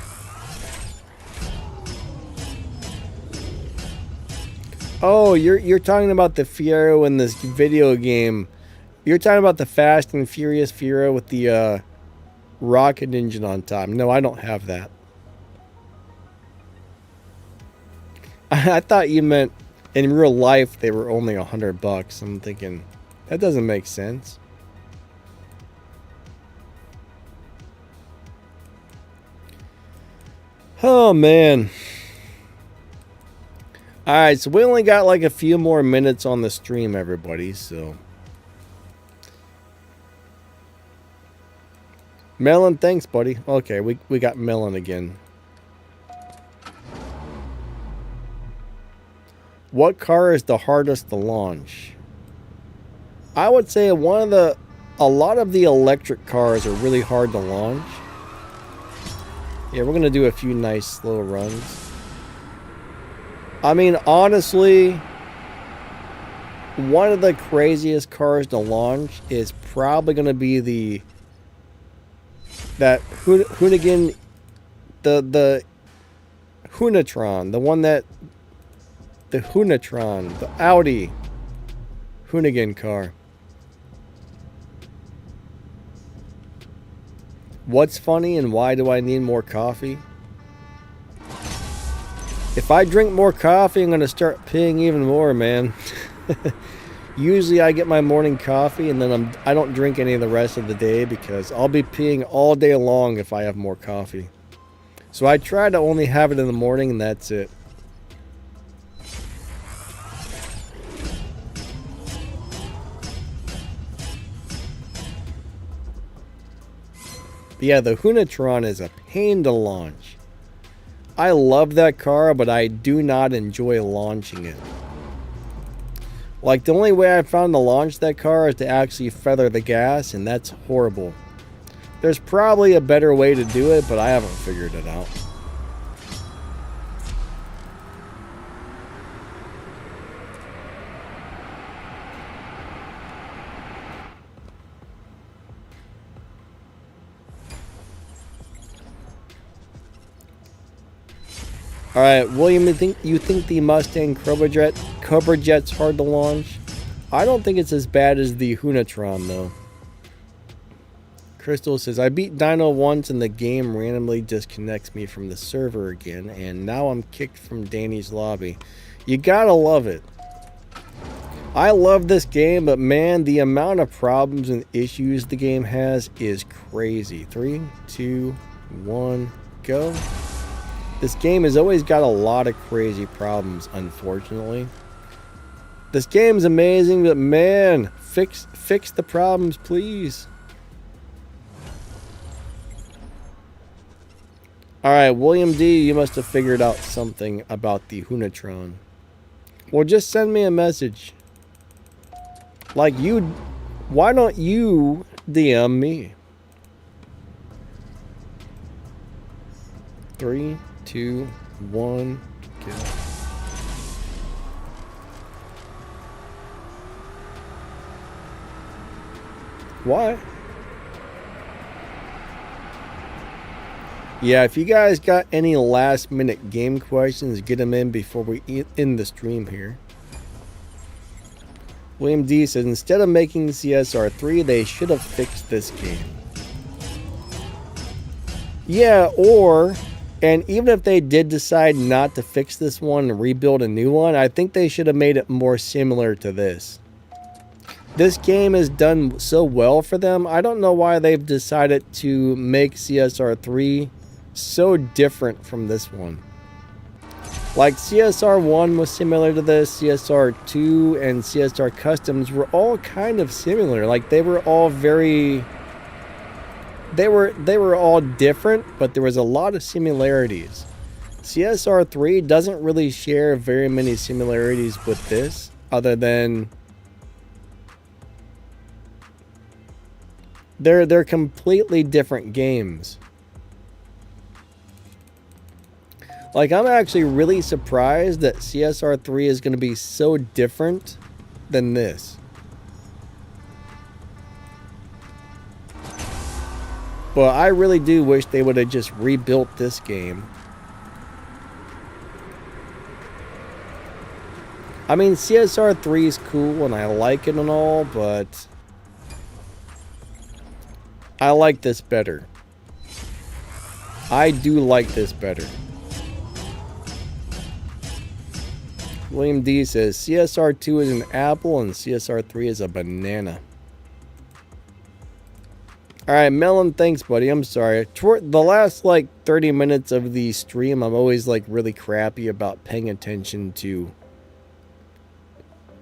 Oh, you're talking about the Fiero in this video game. You're talking about the Fast and Furious Fiero with the rocket engine on top. No, I don't have that. I thought you meant in real life they were only $100. I'm thinking that doesn't make sense. Oh man. Alright, so we only got like a few more minutes on the stream, everybody, so. Melon, thanks, buddy. Okay, we got Melon again. What car is the hardest to launch? I would say a lot of the electric cars are really hard to launch. Yeah, we're going to do a few nice slow runs. I mean, honestly, one of the craziest cars to launch is probably going to be that Hoonigan, the Hoonatron, the Hoonatron, the Audi Hoonigan car. What's funny and why do I need more coffee? If I drink more coffee, I'm going to start peeing even more, man. Usually I get my morning coffee and then I don't drink any of the rest of the day because I'll be peeing all day long if I have more coffee. So I try to only have it in the morning and that's it. But yeah, the Hoonatron is a pain to launch. I love that car, but I do not enjoy launching it. Like, the only way I found to launch that car is to actually feather the gas, and that's horrible. There's probably a better way to do it, but I haven't figured it out. All right, William, you think the Mustang Cobra Jet's hard to launch? I don't think it's as bad as the Hunatron though. Crystal says, I beat Dino once and the game randomly disconnects me from the server again, and now I'm kicked from Danny's lobby. You gotta love it. I love this game, but man, the amount of problems and issues the game has is crazy. 3, 2, 1, go. This game has always got a lot of crazy problems, unfortunately. This game's amazing, but man, fix the problems, please. Alright, William D, you must have figured out something about the Hunatron. Well, just send me a message. Like why don't you DM me? 3, 2, 1, go. What? Yeah, if you guys got any last minute game questions, get them in before we end the stream here. William D says, instead of making CSR3, they should have fixed this game. Yeah, and even if they did decide not to fix this one and rebuild a new one, I think they should have made it more similar to this. This game has done so well for them. I don't know why they've decided to make CSR3 so different from this one. Like CSR1 was similar to this, CSR2 and CSR Customs were all kind of similar. Like they were all very... They were all different, but there was a lot of similarities. CSR3 doesn't really share very many similarities with this, other than... They're completely different games. Like, I'm actually really surprised that CSR3 is going to be so different than this. But I really do wish they would have just rebuilt this game. I mean, CSR3 is cool and I like it and all, but I like this better. I do like this better. William D says, CSR2 is an apple and CSR3 is a banana. Alright, Melon, thanks, buddy. I'm sorry. Toward the last, 30 minutes of the stream, I'm always, really crappy about paying attention to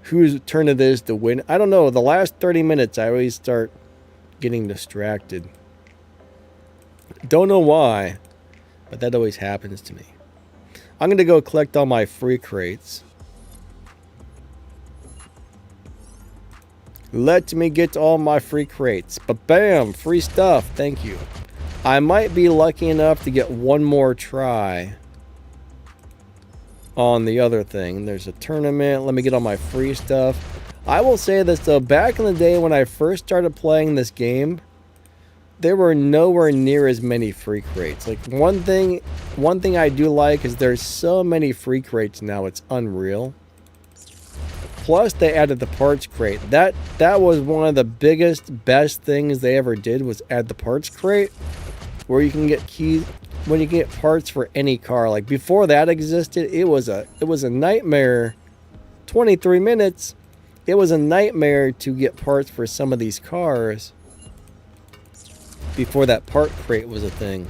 whose turn it is to win. I don't know. The last 30 minutes, I always start getting distracted. Don't know why, but that always happens to me. I'm going to go collect all my free crates. Let me get all my free crates. But bam, free stuff. Thank you. I might be lucky enough to get one more try on the other thing. There's a tournament. Let me get all my free stuff. I will say this though, back in the day when I first started playing this game, there were nowhere near as many free crates. Like one thing I do like is there's so many free crates now, it's unreal. Plus they added the parts crate. That was one of the biggest, best things they ever did, was add the parts crate, where you can get keys, when you can get parts for any car. Like before that existed, it was a nightmare. 23 minutes. It was a nightmare to get parts for some of these cars before that part crate was a thing.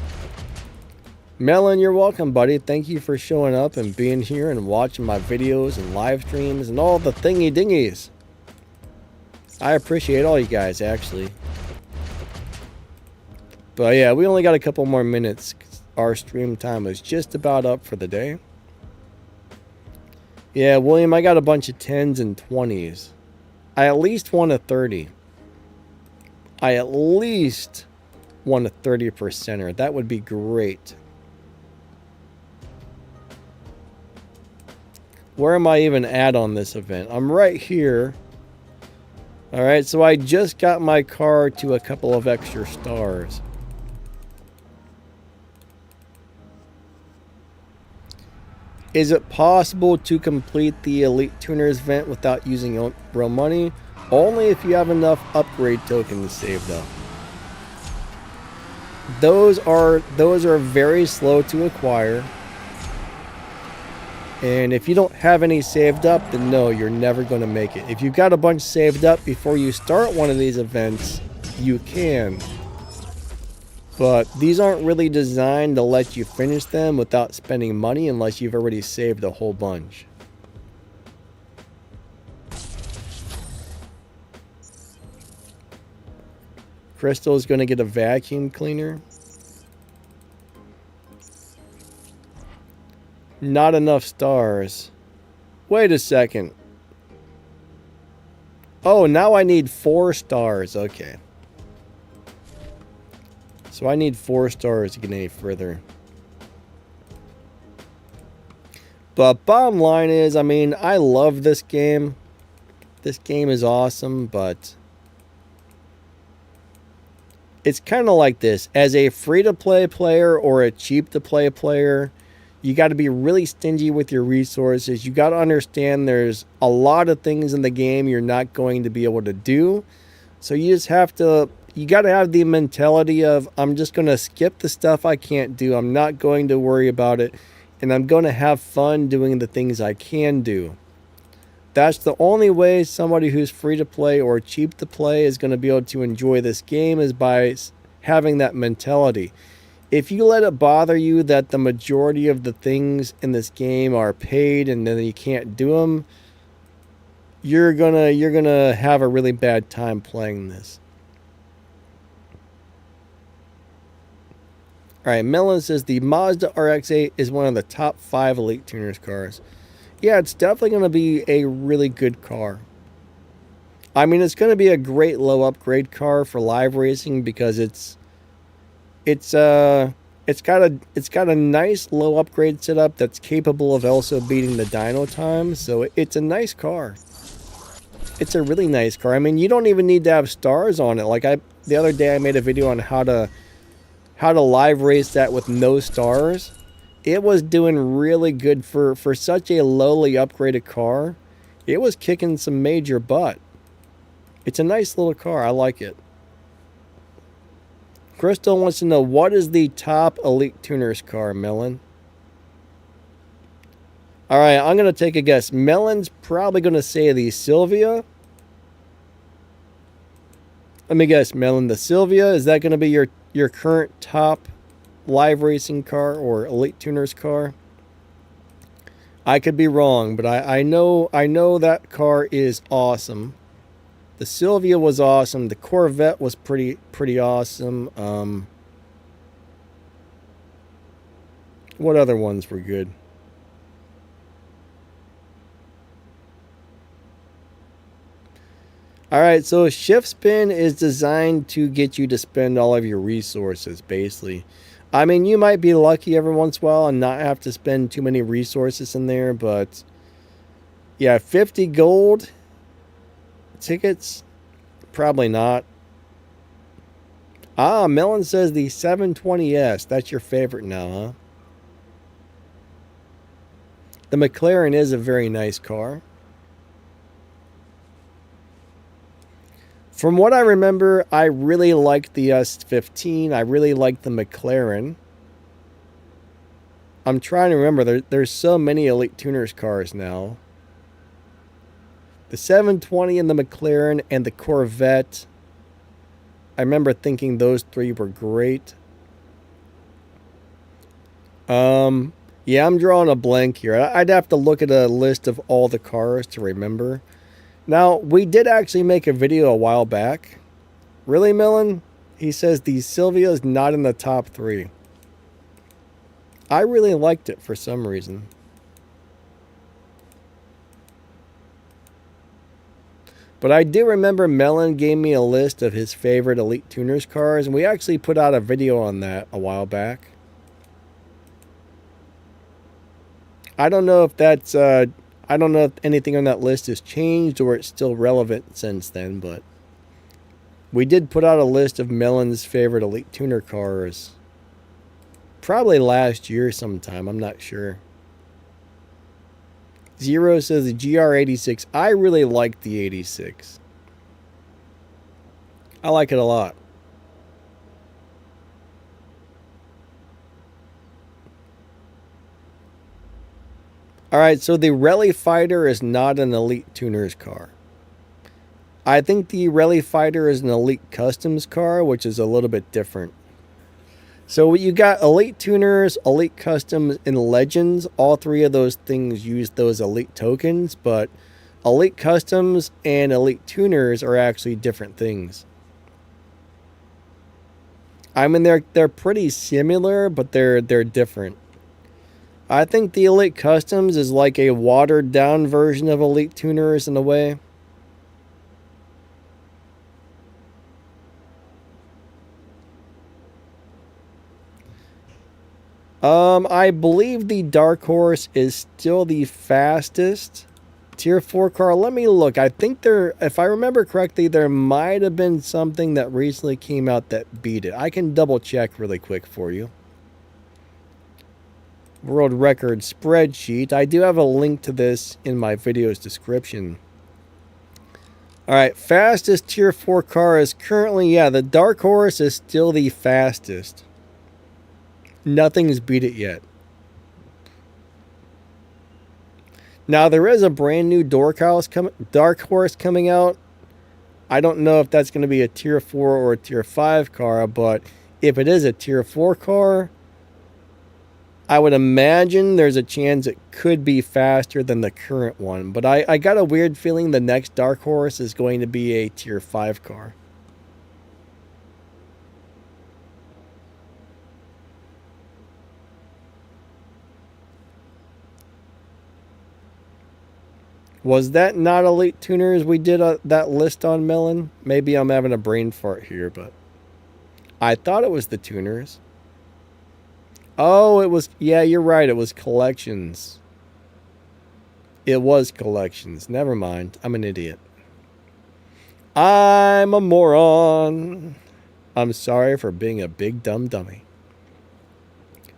Melon, you're welcome, buddy. Thank you for showing up and being here and watching my videos and live streams and all the thingy dingies. I appreciate all you guys, actually. But yeah, we only got a couple more minutes. Our stream time is just about up for the day. Yeah, William, I got a bunch of 10s and 20s. I at least want a 30. I at least want a 30%er. That would be great. Where am I even at on this event? I'm right here. Alright, so I just got my car to a couple of extra stars. Is it possible to complete the Elite Tuners event without using real money? Only if you have enough upgrade tokens saved up. Those are very slow to acquire. And if you don't have any saved up, then no, you're never going to make it. If you've got a bunch saved up before you start one of these events, you can. But these aren't really designed to let you finish them without spending money unless you've already saved a whole bunch. Crystal is going to get a vacuum cleaner. Not enough stars. Wait a second. Oh, now I need 4 stars. Okay. So I need 4 stars to get any further. But bottom line is, I mean, I love this game. This game is awesome, but it's kind of like this. As a free-to-play player or a cheap-to-play player, you got to be really stingy with your resources. You got to understand there's a lot of things in the game you're not going to be able to do. So you just have to, you got to have the mentality of, I'm just going to skip the stuff I can't do. I'm not going to worry about it. And I'm going to have fun doing the things I can do. That's the only way somebody who's free to play or cheap to play is going to be able to enjoy this game, is by having that mentality. If you let it bother you that the majority of the things in this game are paid and then you can't do them, you're gonna have a really bad time playing this. Alright, Melon says the Mazda RX-8 is one of the top 5 Elite Tuners cars. Yeah, it's definitely going to be a really good car. I mean, it's going to be a great low upgrade car for live racing because it's got a nice low upgrade setup that's capable of also beating the dyno time. So it's a nice car. It's a really nice car. I mean, you don't even need to have stars on it. Like the other day I made a video on how to live race that with no stars. It was doing really good for such a lowly upgraded car. It was kicking some major butt. It's a nice little car. I like it. Crystal wants to know, what is the top Elite Tuners car, Melon? Alright, I'm going to take a guess. Melon's probably going to say the Sylvia. Let me guess, Melon. The Sylvia, is that going to be your current top live racing car or Elite Tuners car? I could be wrong, but I know that car is awesome. The Sylvia was awesome. The Corvette was pretty awesome. What other ones were good? Alright, so Shift Spin is designed to get you to spend all of your resources, basically. I mean, you might be lucky every once in a while and not have to spend too many resources in there, but yeah, 50 gold tickets? Probably not. Ah, Melon says the 720S. That's your favorite now, huh? The McLaren is a very nice car. From what I remember, I really liked the S15. I really liked the McLaren. I'm trying to remember. There's so many Elite Tuners cars now. The 720 and the McLaren and the Corvette. I remember thinking those 3 were great. Yeah, I'm drawing a blank here. I'd have to look at a list of all the cars to remember. Now, we did actually make a video a while back. Really, Millen? He says the Sylvia is not in the top 3. I really liked it for some reason. But I do remember Melon gave me a list of his favorite Elite Tuners cars, and we actually put out a video on that a while back. I don't know if that's, I don't know if anything on that list has changed or it's still relevant since then, but we did put out a list of Melon's favorite Elite Tuner cars. Probably last year sometime, I'm not sure. Zero says the GR86. I really like the 86. I like it a lot. Alright, so the Rally Fighter is not an Elite Tuner's car. I think the Rally Fighter is an Elite Customs car, which is a little bit different. So you got Elite Tuners, Elite Customs, and Legends. All three of those things use those Elite tokens, but Elite Customs and Elite Tuners are actually different things. I mean, they're pretty similar, but they're different. I think the Elite Customs is like a watered down version of Elite Tuners in a way. I believe the Dark Horse is still the fastest Tier 4 car. Let me look. I think if I remember correctly, there might have been something that recently came out that beat it. I can double check really quick for you. World record spreadsheet. I do have a link to this in my video's description. Alright, fastest Tier 4 car is currently, yeah, the Dark Horse is still the fastest. Nothing's beat it yet. Now, there is a brand new Dark Horse coming out. I don't know if that's going to be a Tier 4 or a Tier 5 car, but if it is a Tier 4 car, I would imagine there's a chance it could be faster than the current one. But I got a weird feeling the next Dark Horse is going to be a Tier 5 car. Was that not Elite Tuners we did that list on, Melon? Maybe I'm having a brain fart here, but I thought it was the Tuners. Oh, it was, yeah, you're right, it was Collections. It was Collections. Never mind, I'm an idiot. I'm a moron. I'm sorry for being a big dumb dummy.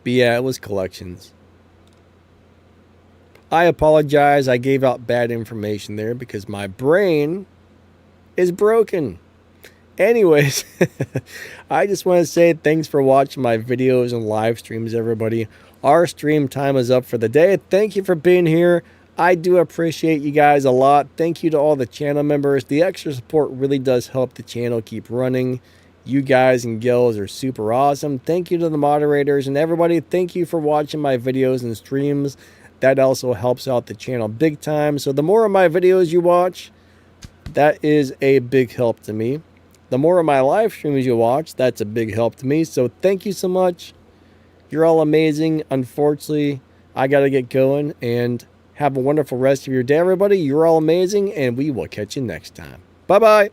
But yeah, it was Collections. I apologize, I gave out bad information there because my brain is broken. Anyways, I just want to say thanks for watching my videos and live streams, everybody. Our stream time is up for the day. Thank you for being here. I do appreciate you guys a lot. Thank you to all the channel members. The extra support really does help the channel keep running. You guys and girls are super awesome. Thank you to the moderators and everybody. Thank you for watching my videos and streams. That also helps out the channel big time. So the more of my videos you watch, that is a big help to me. The more of my live streams you watch, that's a big help to me. So thank you so much. You're all amazing. Unfortunately, I got to get going, and have a wonderful rest of your day, everybody. You're all amazing, and we will catch you next time. Bye-bye.